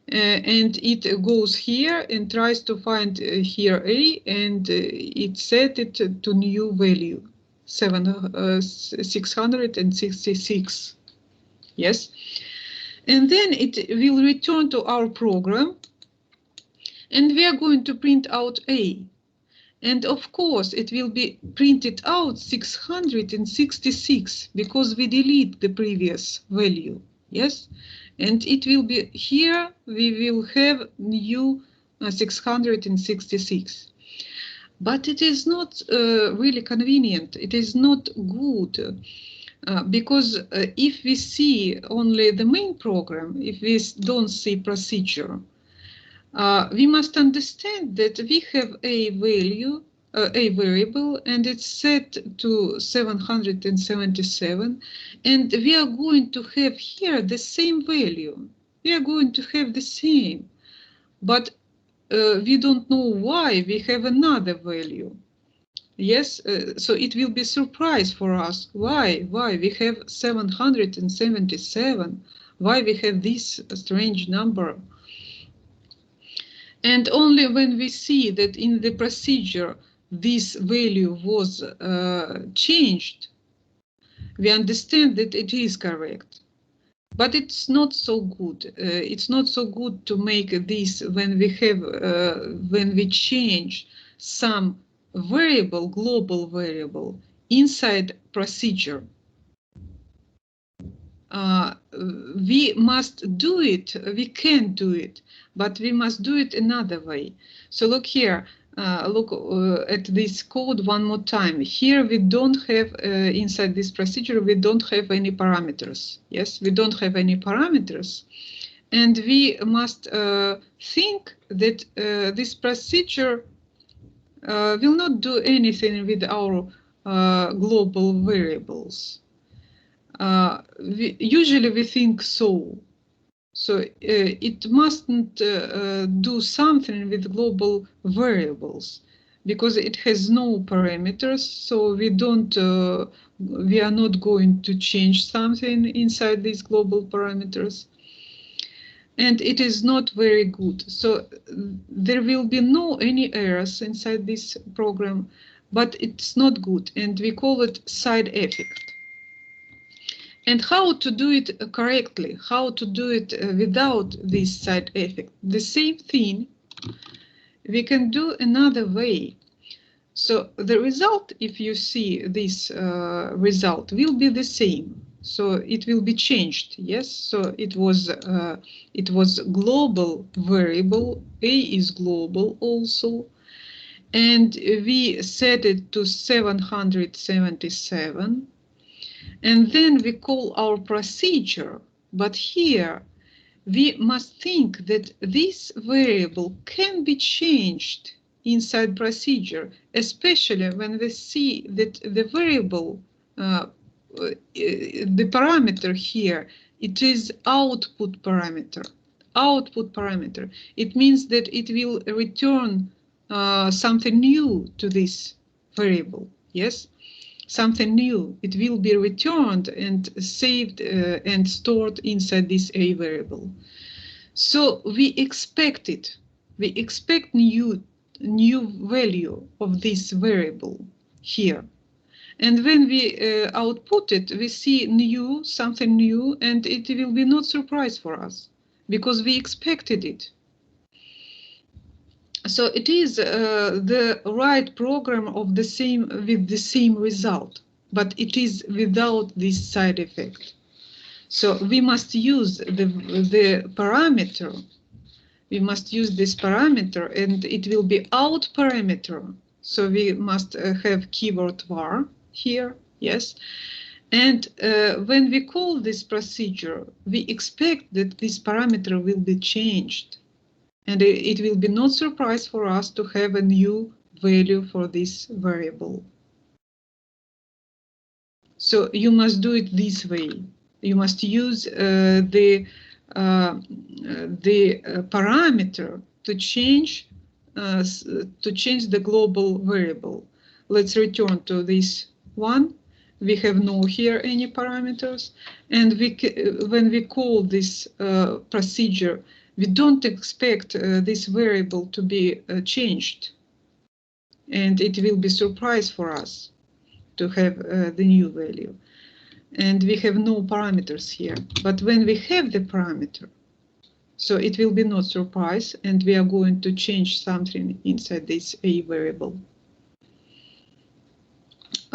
and it goes here and tries to find here A, and it set it to new value, 666. Yes. And then it will return to our program, and we are going to print out A. And of course, it will be printed out 666 because we delete the previous value, yes? And it will be here, we will have new 666. But it is not really convenient. It is not good. Because if we see only the main program, if we don't see procedure, we must understand that we have a value, a variable, and it's set to 777, and we are going to have here the same value. We are going to have the same, but we don't know why we have another value. Yes, so it will be a surprise for us. Why we have 777? Why we have this strange number? And only when we see that in the procedure this value was changed, we understand that it is correct. But it's not so good. It's not so good to make this when we change some variable, global variable, inside procedure. We must do it, we can do it, but we must do it another way. So look here, look at this code one more time. Here we don't have, inside this procedure, we don't have any parameters. Yes, we don't have any parameters. And we must think that this procedure will not do anything with our global variables. Usually we think so. So it mustn't do something with global variables because it has no parameters. So we are not going to change something inside these global parameters. And it is not very good. So there will be no any errors inside this program, but it's not good. And we call it side effect. And how to do it correctly, how to do it without this side effect. The same thing we can do another way. So the result, if you see this result, will be the same. So it will be changed, yes? So it was global variable, A is global also, and we set it to 777. And then we call our procedure, but here we must think that this variable can be changed inside procedure, especially when we see that the variable, the parameter here, it is output parameter. Output parameter. It means that it will return something new to this variable, yes? Something new. It will be returned and saved and stored inside this A variable. So we expect it. We expect new value of this variable here. And when we output it, we see new, something new, and it will be not surprise for us because we expected it. So it is the right program of the same with the same result, but it is without this side effect. So we must use the parameter. We must use this parameter, and it will be out parameter. So we must have keyword var here, yes. And when we call this procedure, we expect that this parameter will be changed. And it will be no surprise for us to have a new value for this variable. So you must do it this way. You must use the parameter to change the global variable. Let's return to this one. We have no here any parameters, and when we call this procedure, we don't expect this variable to be changed, and it will be surprise for us to have the new value. And we have no parameters here. But when we have the parameter, so it will be no surprise, and we are going to change something inside this A variable.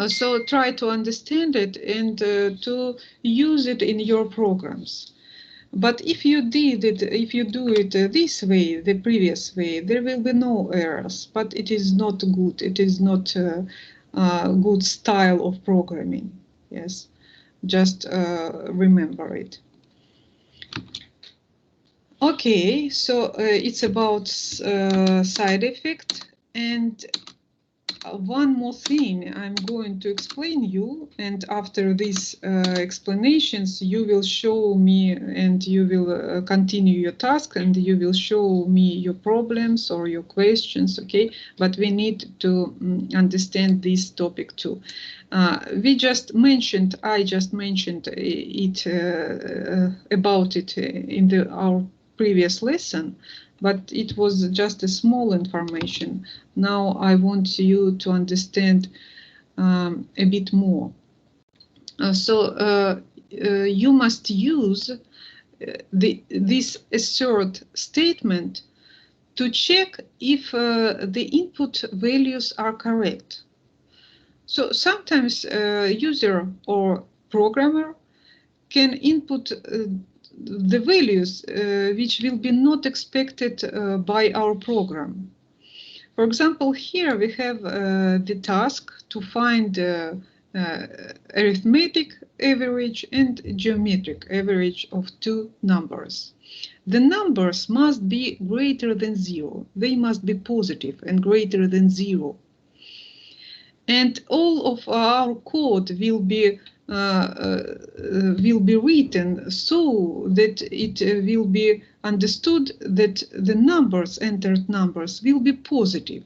So try to understand it and to use it in your programs. But if you do it this way, the previous way, there will be no errors, but it is not good. It is not a good style of programming. Yes, just remember it. Okay, so it's about side effect, and one more thing I'm going to explain you, and after these explanations you will show me, and you will continue your task, and you will show me your problems or your questions, okay? But we need to understand this topic too. I just mentioned it about it in our previous lesson, but it was just a small information. Now I want you to understand a bit more. So you must use this assert statement to check if the input values are correct. So sometimes user or programmer can input the values which will be not expected by our program. For example, here we have the task to find arithmetic average and geometric average of two numbers. The numbers must be greater than 0. They must be positive and greater than 0. And all of our code will be written so that it will be understood that the numbers, entered numbers, will be positive.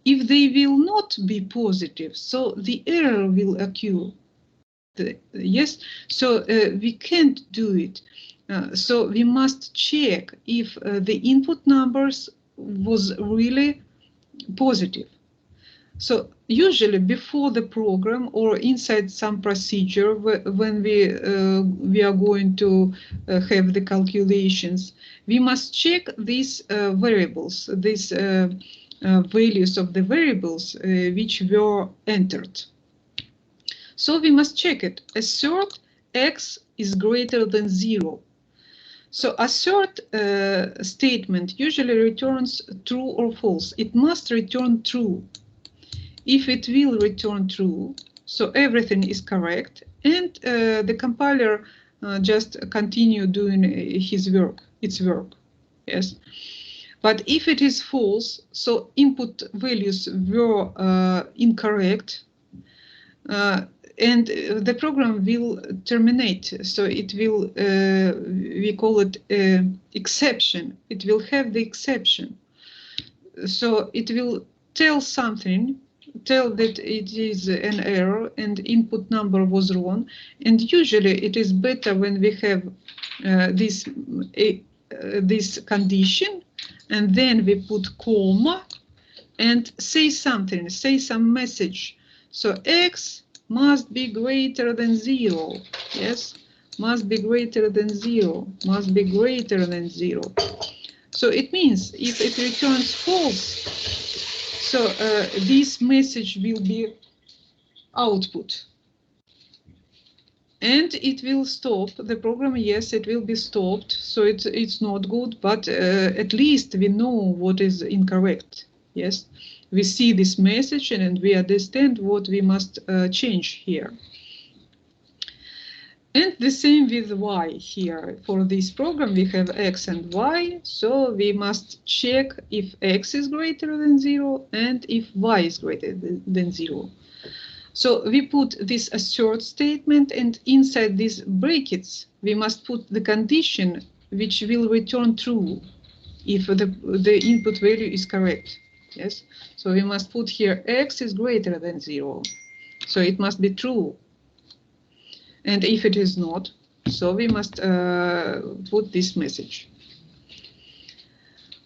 If they will not be positive, so the error will occur. Yes, so we can't do it. So we must check if the input numbers was really positive. So usually before the program or inside some procedure, when we are going to have the calculations, we must check these variables, these values of the variables which were entered. So we must check it. Assert x is greater than 0. So assert statement usually returns true or false. It must return true. If it will return true, so everything is correct, and the compiler just continue doing its work. Yes. But if it is false, so input values were incorrect, and the program will terminate. So it will, we call it exception. It will have the exception. So it will tell something, tell that it is an error and input number was wrong. And usually it is better when we have this condition, and then we put comma and say something, say some message. So x must be greater than 0. Yes, must be greater than 0, must be greater than 0. So it means if it returns false, so this message will be output. And it will stop the program. Yes, it will be stopped. So it's not good, but at least we know what is incorrect. Yes, we see this message and we understand what we must change here. And the same with y here. For this program, we have x and y. So we must check if x is greater than 0 and if y is greater than 0. So we put this assert statement, and inside these brackets, we must put the condition which will return true if the input value is correct. Yes. So we must put here x is greater than 0. So it must be true. And if it is not, so we must put this message.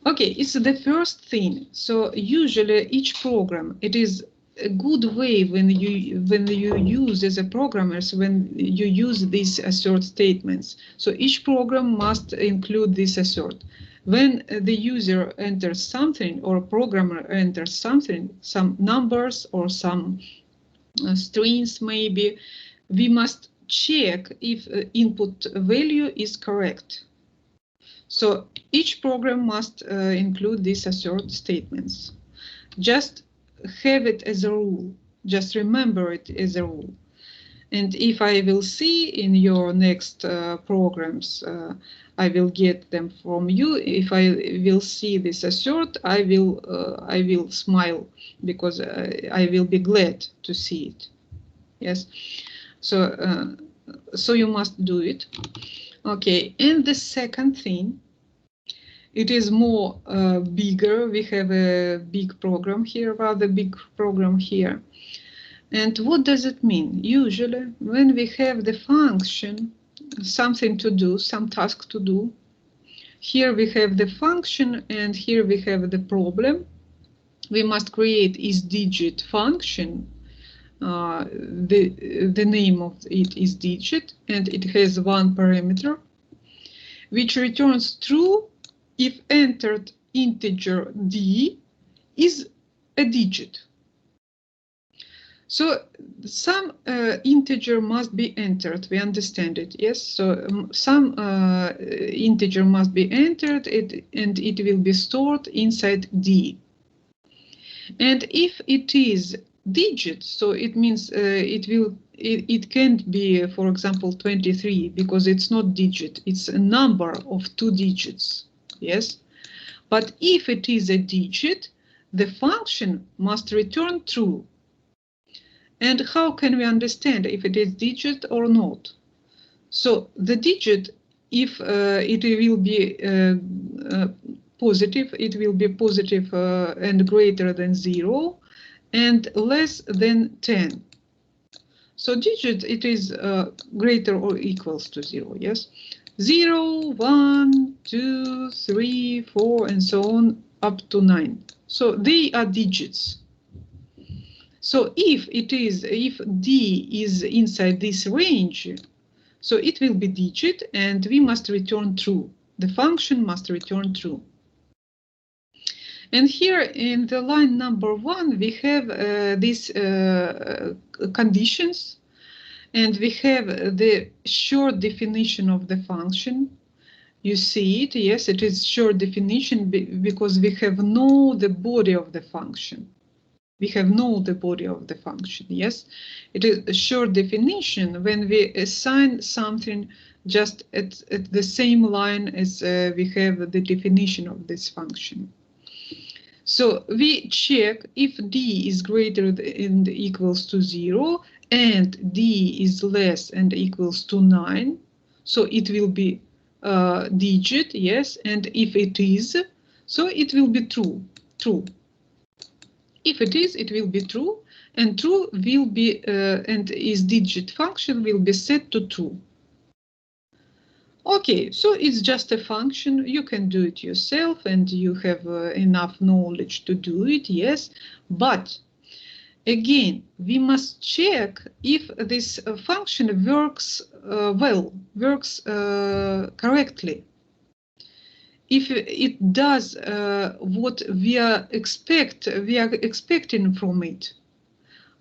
Okay, it's the first thing. So usually each program, it is a good way when you use as a programmers, when you use these assert statements. So each program must include this assert. When the user enters something or a programmer enters something, some numbers or some strings maybe, we must check if input value is correct. So each program must include these assert statements. Just have it as a rule. Just remember it as a rule. And if I will see in your next programs, I will get them from you. If I will see this assert, I will smile because I will be glad to see it. Yes. So, so you must do it. Okay, and the second thing, it is more bigger. We have a big program here, rather big program here. And what does it mean? Usually, when we have the function, something to do, some task to do, here we have the function and here we have the problem. We must create isDigit function. The name of it is digit, and it has one parameter which returns true if entered integer d is a digit. So some integer must be entered. We understand it, yes? So some integer must be entered, and it will be stored inside d. And if it is digit, so it means it can't be, for example, 23, because it's not digit, it's a number of 2 digits. Yes, but if it is a digit, the function must return true. And how can we understand if it is digit or not? So the digit, if it will be positive, it will be positive and greater than 0 and less than 10. So digit, it is greater or equals to 0, yes? 0, 1, 2, 3, 4, and so on, up to 9. So they are digits. So if D is inside this range, so it will be digit and we must return true. The function must return true. And here in the line number 1, we have these conditions, and we have the short definition of the function. You see it, yes, it is short definition because we have know the body of the function. We have know the body of the function, yes. It is a short definition when we assign something just at the same line as we have the definition of this function. So we check if D is greater than or equals to 0 and D is less and equals to 9. So it will be digit, yes, and if it is, so it will be true. If it is, it will be true, and true will be, and is digit function will be set to true. Okay, so it's just a function. You can do it yourself and you have enough knowledge to do it, yes. But again, we must check if this function works works correctly. If it does what we are expecting from it.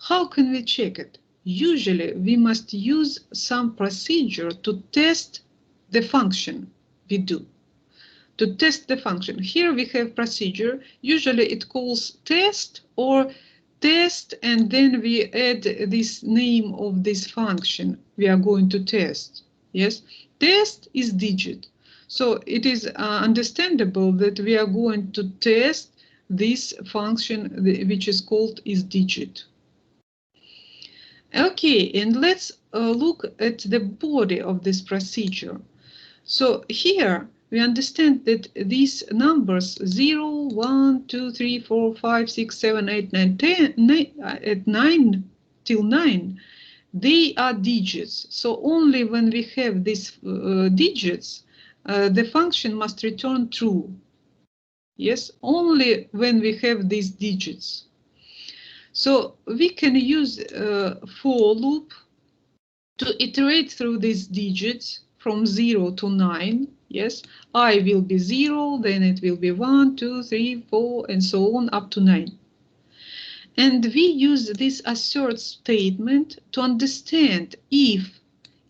How can we check it? Usually, we must use some procedure to test the function we do. To test the function. Here we have procedure. Usually it calls test or test, and then we add this name of this function we are going to test. Yes, test is digit. So it is understandable that we are going to test this function which is called is digit. Okay, and let's look at the body of this procedure. So here we understand that these numbers 0, 1, 2, 3, 4, 5, 6, 7, 8, 9, 10, at 9 till 9, they are digits. So only when we have these digits, the function must return true. Yes, only when we have these digits. So we can use for loop to iterate through these digits from 0 to 9. Yes, I will be 0, then it will be 1, 2, 3, 4, and so on up to 9. And we use this assert statement to understand if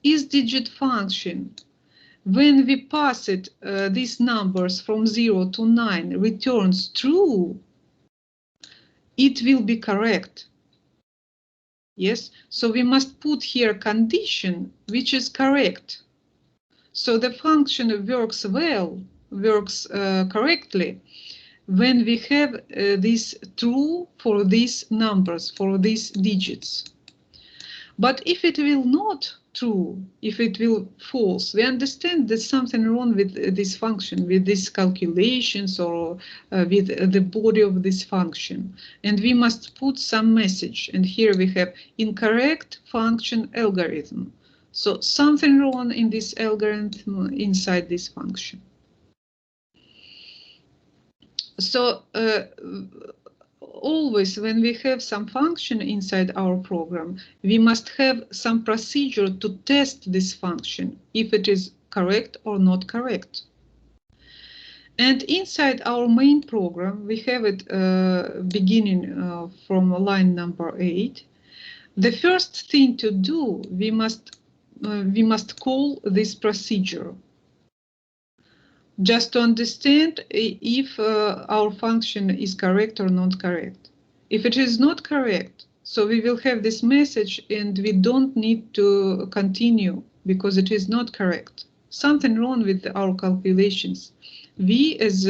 isDigit function, when we pass it these numbers from 0 to 9, returns true, it will be correct. Yes, so we must put here condition which is correct. So the function works well, works correctly when we have this true for these numbers, for these digits. But if it will not true, if it will false, we understand there's something wrong with this function, with these calculations or with the body of this function. And we must put some message. And here we have incorrect function algorithm. So something wrong in this algorithm inside this function. So always when we have some function inside our program, we must have some procedure to test this function, if it is correct or not correct. And inside our main program, we have it beginning from line number 8. The first thing to do, we must call this procedure, just to understand if our function is correct or not correct. If it is not correct, So we will have this message and we don't need to continue because it is not correct. Something wrong with our calculations. We as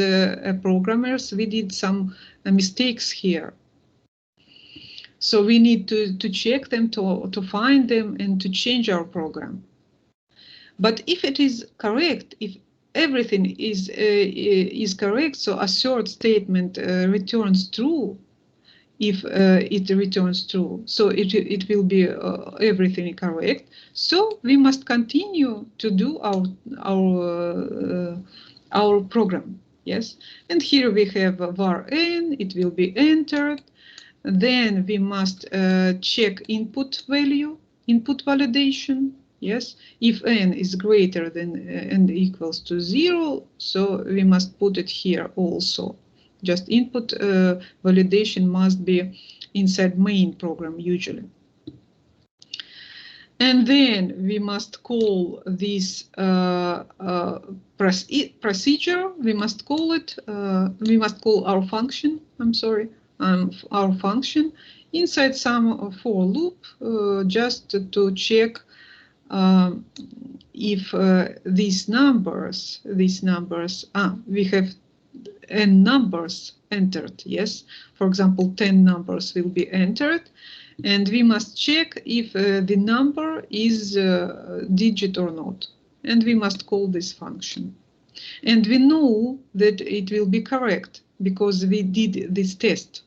programmers, we did some mistakes here. So we need to check them, to find them and to change our program. But if it is correct, if everything is correct, so assert statement returns true, if it returns true, so it will be everything correct. So we must continue to do our program. Yes, and here we have var n, it will be entered. Then we must check input value, input validation. Yes, if n is greater than and equals to 0, so we must put it here also. Just input validation must be inside main program usually. And then we must call this procedure. We must call it. We must call our function. I'm sorry, our function inside some for loop, just to check if these numbers, we have n numbers entered. Yes, for example, 10 numbers will be entered. And we must check if the number is digit or not. And we must call this function. And we know that it will be correct because we did this test.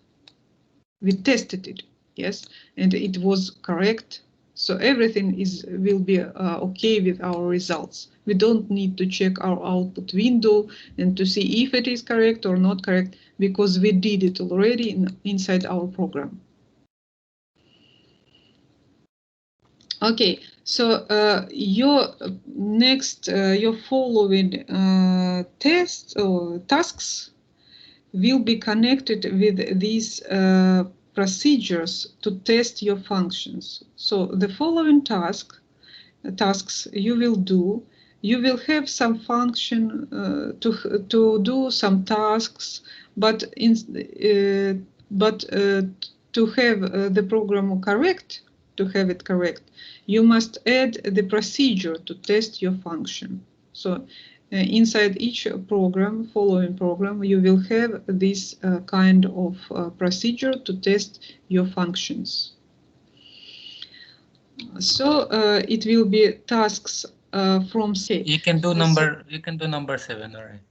We tested it, yes, and it was correct. So everything will be okay with our results. We don't need to check our output window and to see if it is correct or not correct because we did it already inside our program. Okay, so your next, your following tests or tasks will be connected with these procedures to test your functions. So the following tasks you will do, you will have some function to do some tasks, but to have the program correct. To have it correct, you must add the procedure to test your function. So inside each program, following program, you will have this kind of procedure to test your functions. So it will be tasks from set. You can do number 7, all right.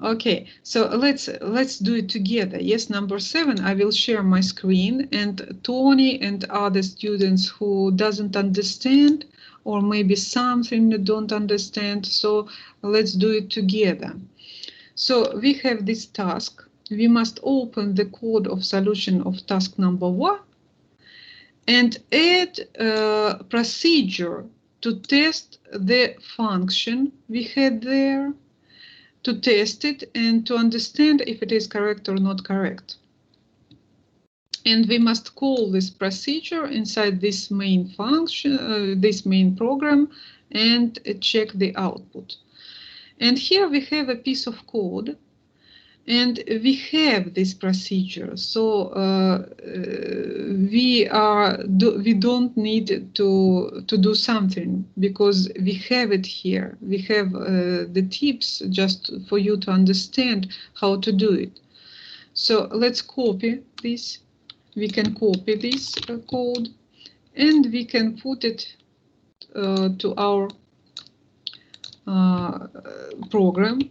Okay, so let's do it together. Yes, number 7, I will share my screen, and Tony and other students who doesn't understand or maybe something they don't understand, so let's do it together. So we have this task. We must open the code of solution of task number 1 and add a procedure to test the function we had there, to test it and to understand if it is correct or not correct. And we must call this procedure inside this main function, this main program, and check the output. And here we have a piece of code, and we have this procedure. So we don't need to do something because we have it here. We have the tips just for you to understand how to do it. So let's copy this. We can copy this code and we can put it to our program.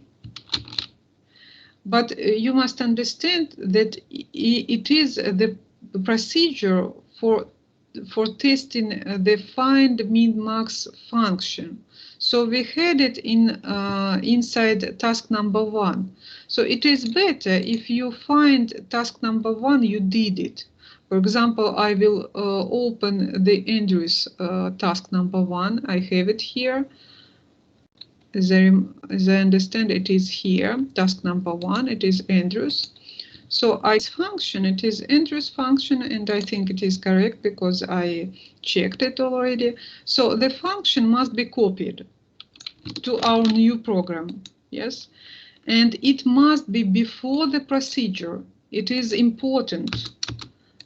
But you must understand that it is the procedure for testing the find min max function. So we had it inside task number 1. So it is better if you find task number 1, you did it. For example, I will open the Andrews task number 1. I have it here. As I understand, it is here, task number 1, it is Andrews. So its function, it is Andrews function, and I think it is correct because I checked it already. So the function must be copied to our new program, yes? And it must be before the procedure. it is important.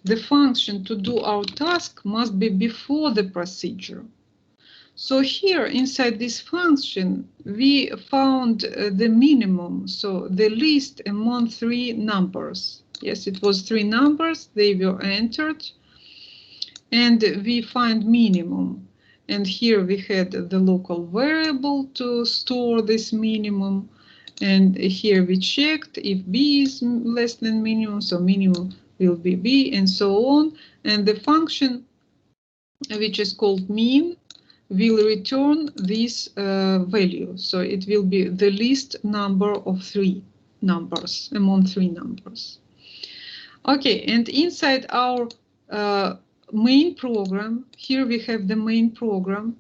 The function to do our task must be before the procedure. So here inside this function, we found the minimum, so the least among three numbers. Yes, it was three numbers, they were entered, and we find minimum. And here we had the local variable to store this minimum. And here we checked if b is less than minimum, so minimum will be b, and so on. And the function, which is called mean, will return this value. So it will be the least number of three numbers, among three numbers. Okay, and inside our main program, here we have the main program.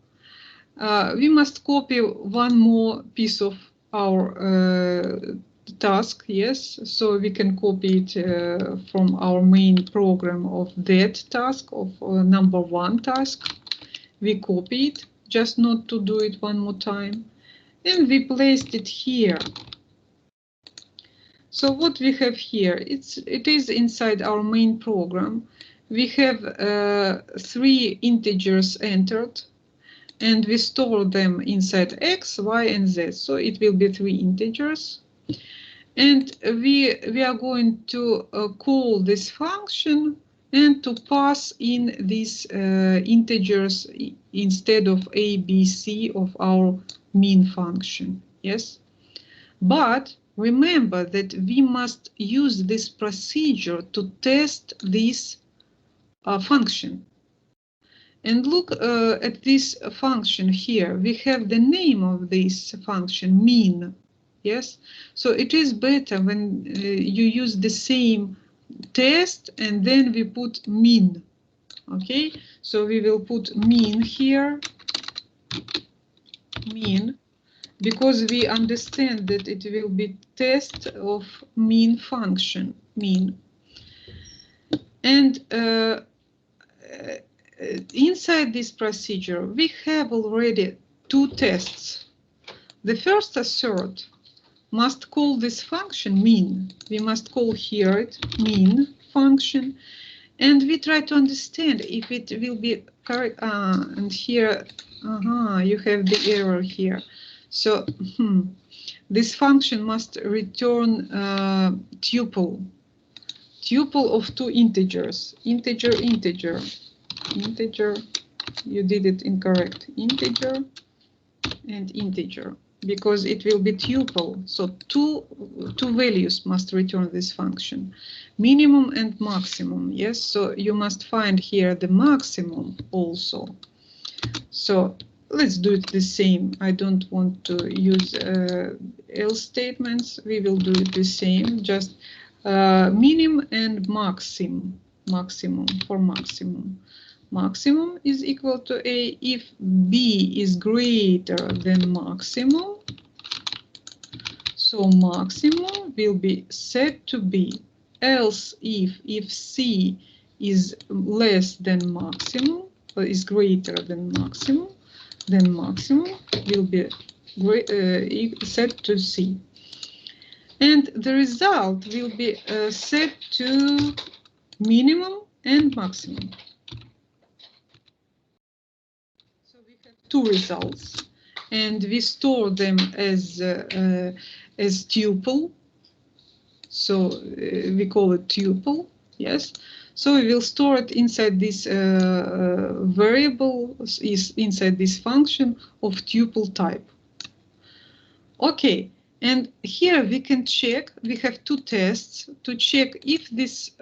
We must copy one more piece of our task, yes, so we can copy it from our main program of that task, of number one task. We copy it, just not to do it one more time, and we placed it here. So what we have here, it is inside our main program. We have three integers entered, and we store them inside x, y, and z. So it will be three integers. And we are going to call this function and to pass in these integers instead of a, b, c of our mean function. Yes, but remember that we must use this procedure to test this function. And look at this function here. We have the name of this function, mean. Yes, so it is better when you use the same test and then we put mean. Okay, so we will put mean here, mean, because we understand that it will be test of mean function, mean. And inside this procedure, we have already two tests. The first assert must call this function mean. We must call here it mean function, and we try to understand if it will be correct. And here, you have the error here. So this function must return tuple of two integers, integer. You did it incorrect. Integer and integer, because it will be tuple. So two values must return this function, minimum and maximum. Yes, so you must find here the maximum also. So let's do it the same. I don't want to use else statements. We will do it the same, just minimum and maximum for maximum. Maximum is equal to a if b is greater than maximum. So maximum will be set to b. Else if c is less than maximum, or is greater than maximum, then maximum will be set to c. And the result will be set to minimum and maximum. So we have two results, and we store them as tuple. So we call it tuple, yes. So we will store it inside this variable, is inside this function of tuple type. Okay, and here we can check. We have two tests to check if this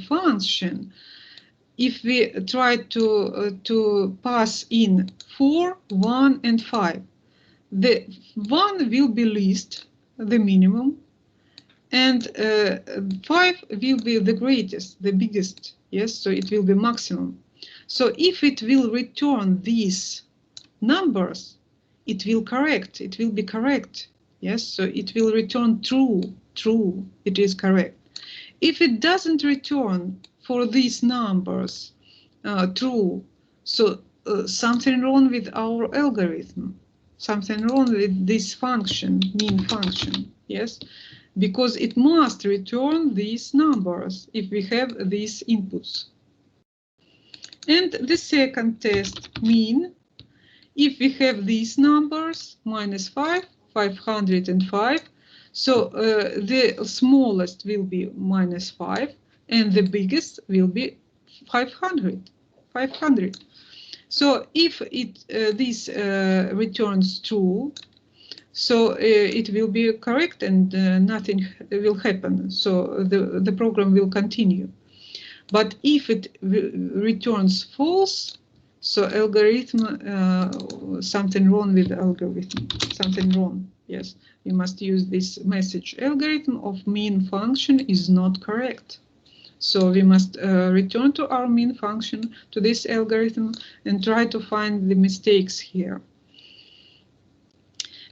function, if we try to pass in 4, 1, and 5, the 1 will be least, the minimum, and 5 will be the greatest, the biggest. Yes, so it will be maximum. So if it will return these numbers, it will be correct. Yes, so it will return true, it is correct. If it doesn't return for these numbers true, so something wrong with our algorithm, something wrong with this function, mean function. Yes, because it must return these numbers if we have these inputs. And the second test, mean, if we have these numbers, -5, 505, so the smallest will be -5 and the biggest will be 500. So if this returns true, so it will be correct and nothing will happen. So the program will continue. But if it returns false, so algorithm, something wrong with algorithm, something wrong. Yes, we must use this message. Algorithm of mean function is not correct. So we must return to our mean function, to this algorithm, and try to find the mistakes here.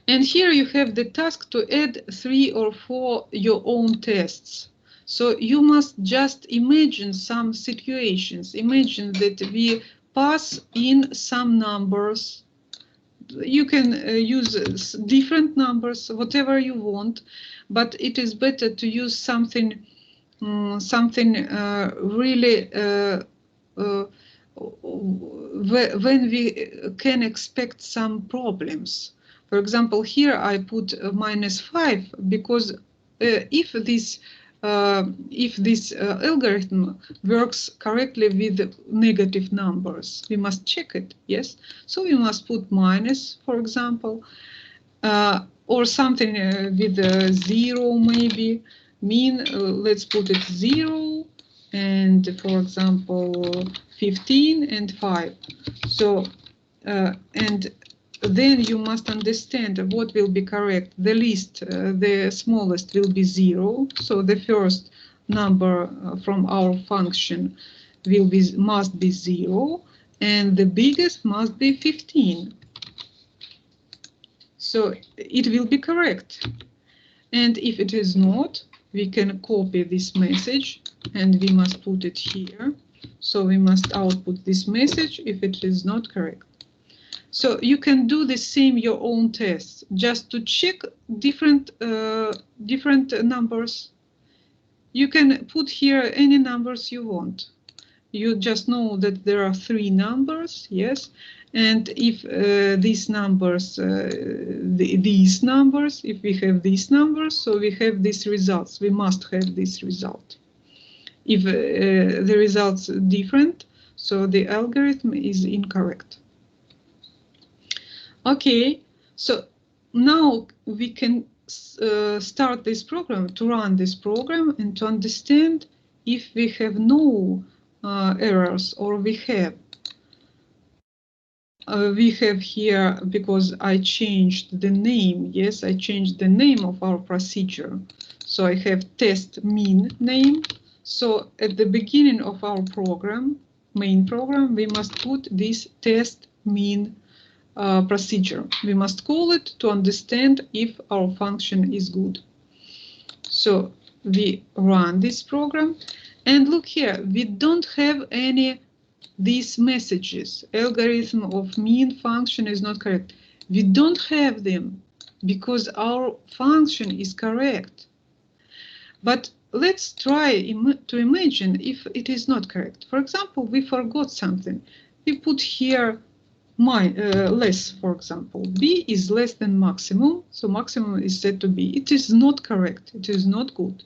And here you have the task to add 3 or 4 your own tests. So you must just imagine some situations. Imagine that we pass in some numbers. You can use different numbers, whatever you want, but it is better to use something really when we can expect some problems. For example, here I put -5 because if this algorithm works correctly with negative numbers, we must check it, yes? So we must put minus, for example, or something with 0 maybe. Mean, let's put it 0 and, for example, 15 and 5. So, and then you must understand what will be correct. The least, the smallest will be 0. So the first number from our function must be 0, and the biggest must be 15. So it will be correct. And if it is not, we can copy this message and we must put it here. So we must output this message if it is not correct. So you can do the same your own tests, just to check different numbers. You can put here any numbers you want. You just know that there are 3 numbers, yes, and if these numbers, if we have these numbers, so we have these results. We must have this result. If the results are different, so the algorithm is incorrect. Okay, so now we can start this program, to run this program and to understand if we have no errors or we have. We have here, because I changed the name, yes, I changed the name of our procedure. So I have test mean name. So at the beginning of our program, main program, we must put this test mean procedure. We must call it to understand if our function is good. So we run this program, and look here, we don't have any these messages. Algorithm of mean function is not correct. We don't have them because our function is correct. But let's try to imagine if it is not correct. For example, we forgot something. We put here less, for example. B is less than maximum, so maximum is set to B. It is not correct. It is not good.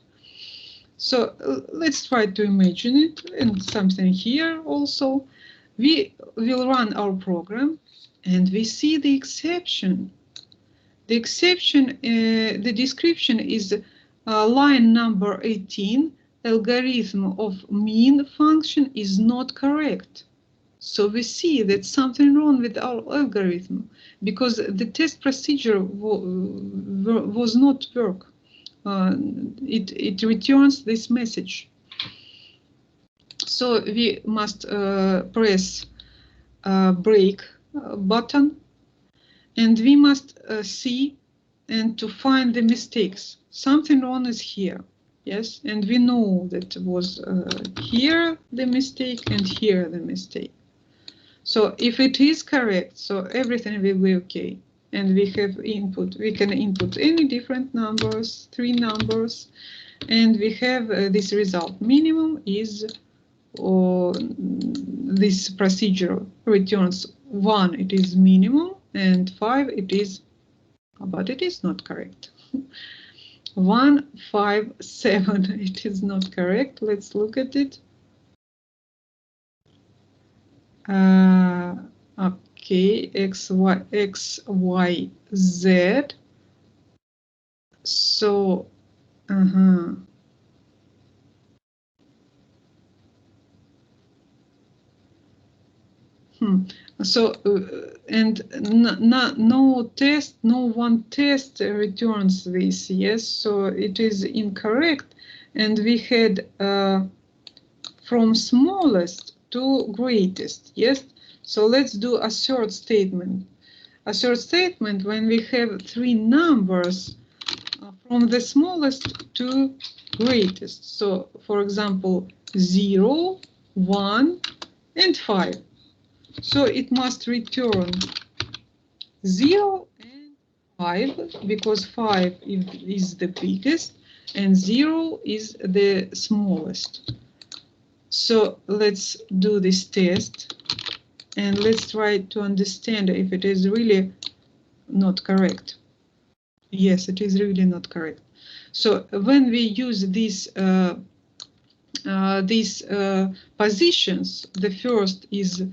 So let's try to imagine it, and something here also. We will run our program and we see the exception. The exception, the description is line number 18, algorithm of mean function is not correct. So we see that something wrong with our algorithm because the test procedure was not work. It returns this message. So we must press break button, and we must see and to find the mistakes. Something wrong is here, yes, and we know that was here the mistake and here the mistake. So if it is correct, so everything will be okay. and we have input. We can input any different numbers, 3 numbers, and we have this result. Minimum is, or this procedure returns 1, it is minimum, and 5 it is, but it is not correct. 1, 5, 7, it is not correct. Let's look at it. Okay, X, Y, Z. So, So, and no test, no one test returns this, yes, so it is incorrect. And we had from smallest to greatest, yes. So let's do assert statement. Assert statement when we have 3 numbers from the smallest to greatest. So, for example, 0, 1, and 5. So it must return 0 and 5, because 5 is the biggest and 0 is the smallest. So let's do this test and let's try to understand if it is really not correct. Yes, it is really not correct. So when we use these positions, the first is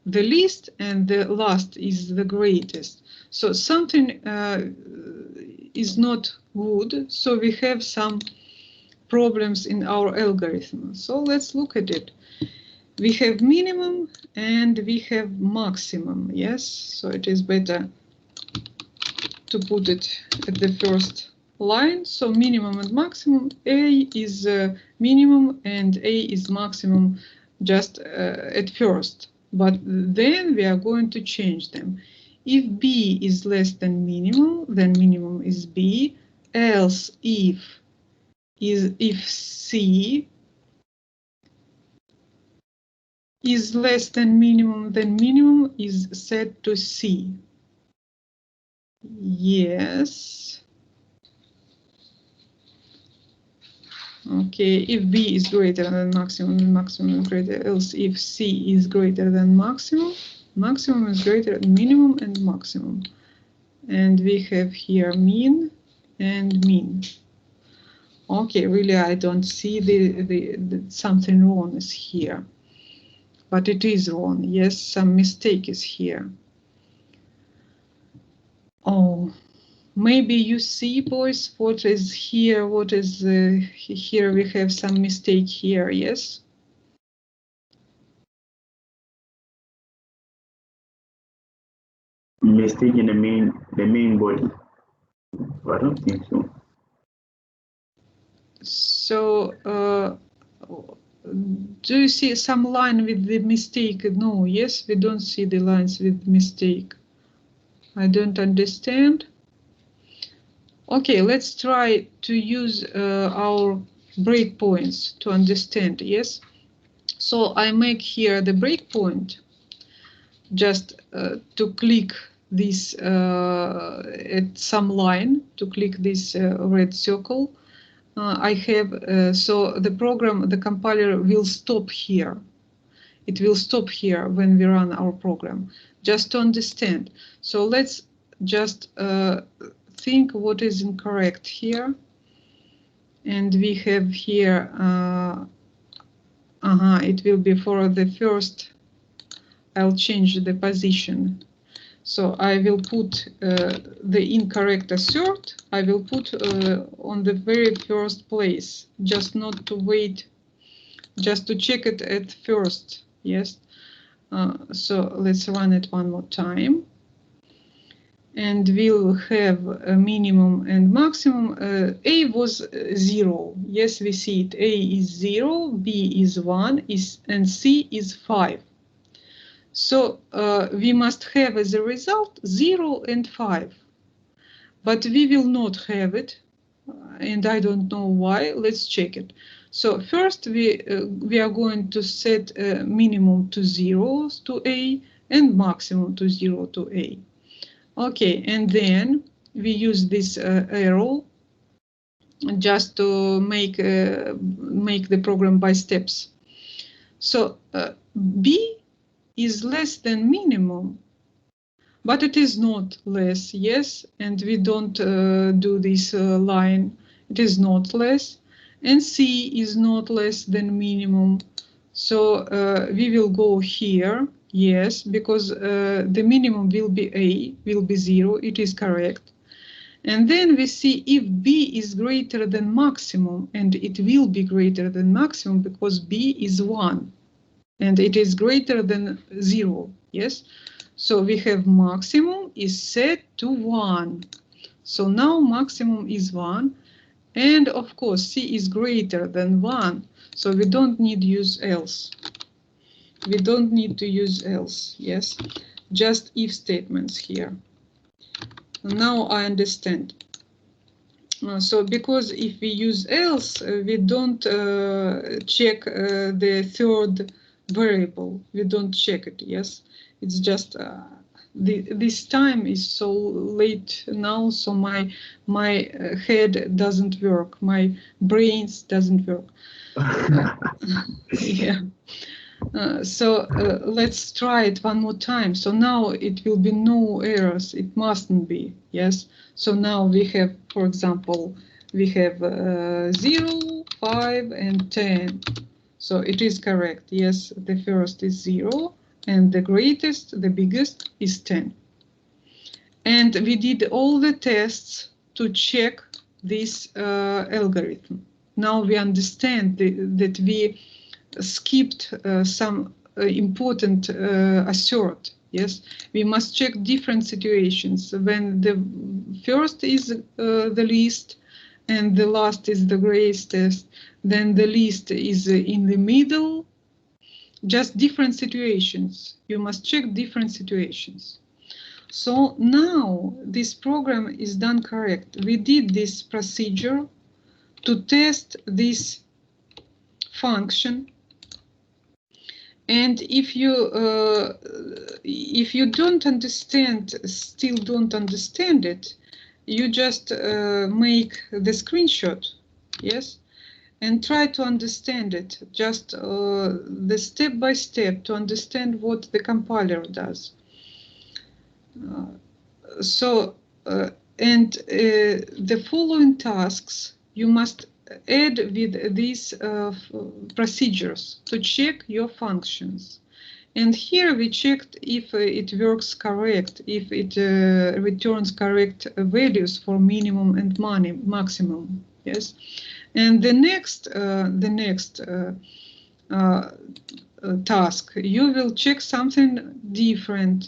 the least and the last is the greatest. So something is not good, so we have some problems in our algorithm. So let's look at it. We have minimum and we have maximum, yes? So it is better to put it at the first line. So minimum and maximum, A is minimum and A is maximum just at first. But then we are going to change them. If B is less than minimum, then minimum is B. Else if C is less than minimum, then minimum is set to C. Yes. Okay, if B is greater than maximum, then maximum is greater. Else if C is greater than maximum, maximum is greater than minimum and maximum. And we have here mean and mean. Okay, really I don't see the something wrong is here. But it is wrong. Yes, some mistake is here. Oh. Maybe you see, boys, what is here, what is here, we have some mistake here, yes? Mistake in the main body? I don't think so. So, do you see some line with the mistake? No, yes, we don't see the lines with mistake. I don't understand. Okay, let's try to use our breakpoints to understand, yes? So I make here the breakpoint just to click this at some line, to click this red circle. I have, so the program, the compiler will stop here. It will stop here when we run our program, just to understand. So let's just think what is incorrect here. And we have here, it will be for the first, I'll change the position. So I will put the incorrect assert, I will put on the very first place, just not to wait, just to check it at first, yes. So let's run it one more time. And we'll have a minimum and maximum. A was 0. Yes, we see it. A is 0, B is 1, and C is 5. So we must have as a result 0 and 5. But we will not have it, and I don't know why. Let's check it. So first we are going to set minimum to 0 to A and maximum to 0 to A. Okay, and then we use this arrow just to make the program by steps. So B is less than minimum, but it is not less, yes, and we don't do this line. It is not less, and C is not less than minimum. So we will go here, yes, because the minimum will be A, will be 0, it is correct. And then we see if B is greater than maximum, and it will be greater than maximum because B is 1, and it is greater than 0, yes? So we have maximum is set to 1. So now maximum is 1, and of course C is greater than 1, so we don't need use else. We don't need to use else, yes? Just if statements here. Now I understand. So because if we use else, we don't check the third variable. We don't check it, yes? It's just this time is so late now, so my head doesn't work. My brains doesn't work. Yeah. So let's try it one more time. So now it will be no errors. It mustn't be, yes? So now we have, for example, we have 0, 5, and 10. So it is correct, yes, the first is 0, and the greatest, the biggest is 10. And we did all the tests to check this algorithm. Now we understand that we skipped some important assert. Yes, we must check different situations when the first is the least and the last is the greatest, then the least is in the middle. Just different situations. You must check different situations. So now this program is done correct. We did this procedure to test this function. And if you don't understand, still don't understand it, you just make the screenshot, yes, and try to understand it, just the step by step to understand what the compiler does. The following tasks you must add with these procedures to check your functions. And here we checked if it works correct, if it returns correct values for minimum and maximum. Yes, and the next task, you will check something different.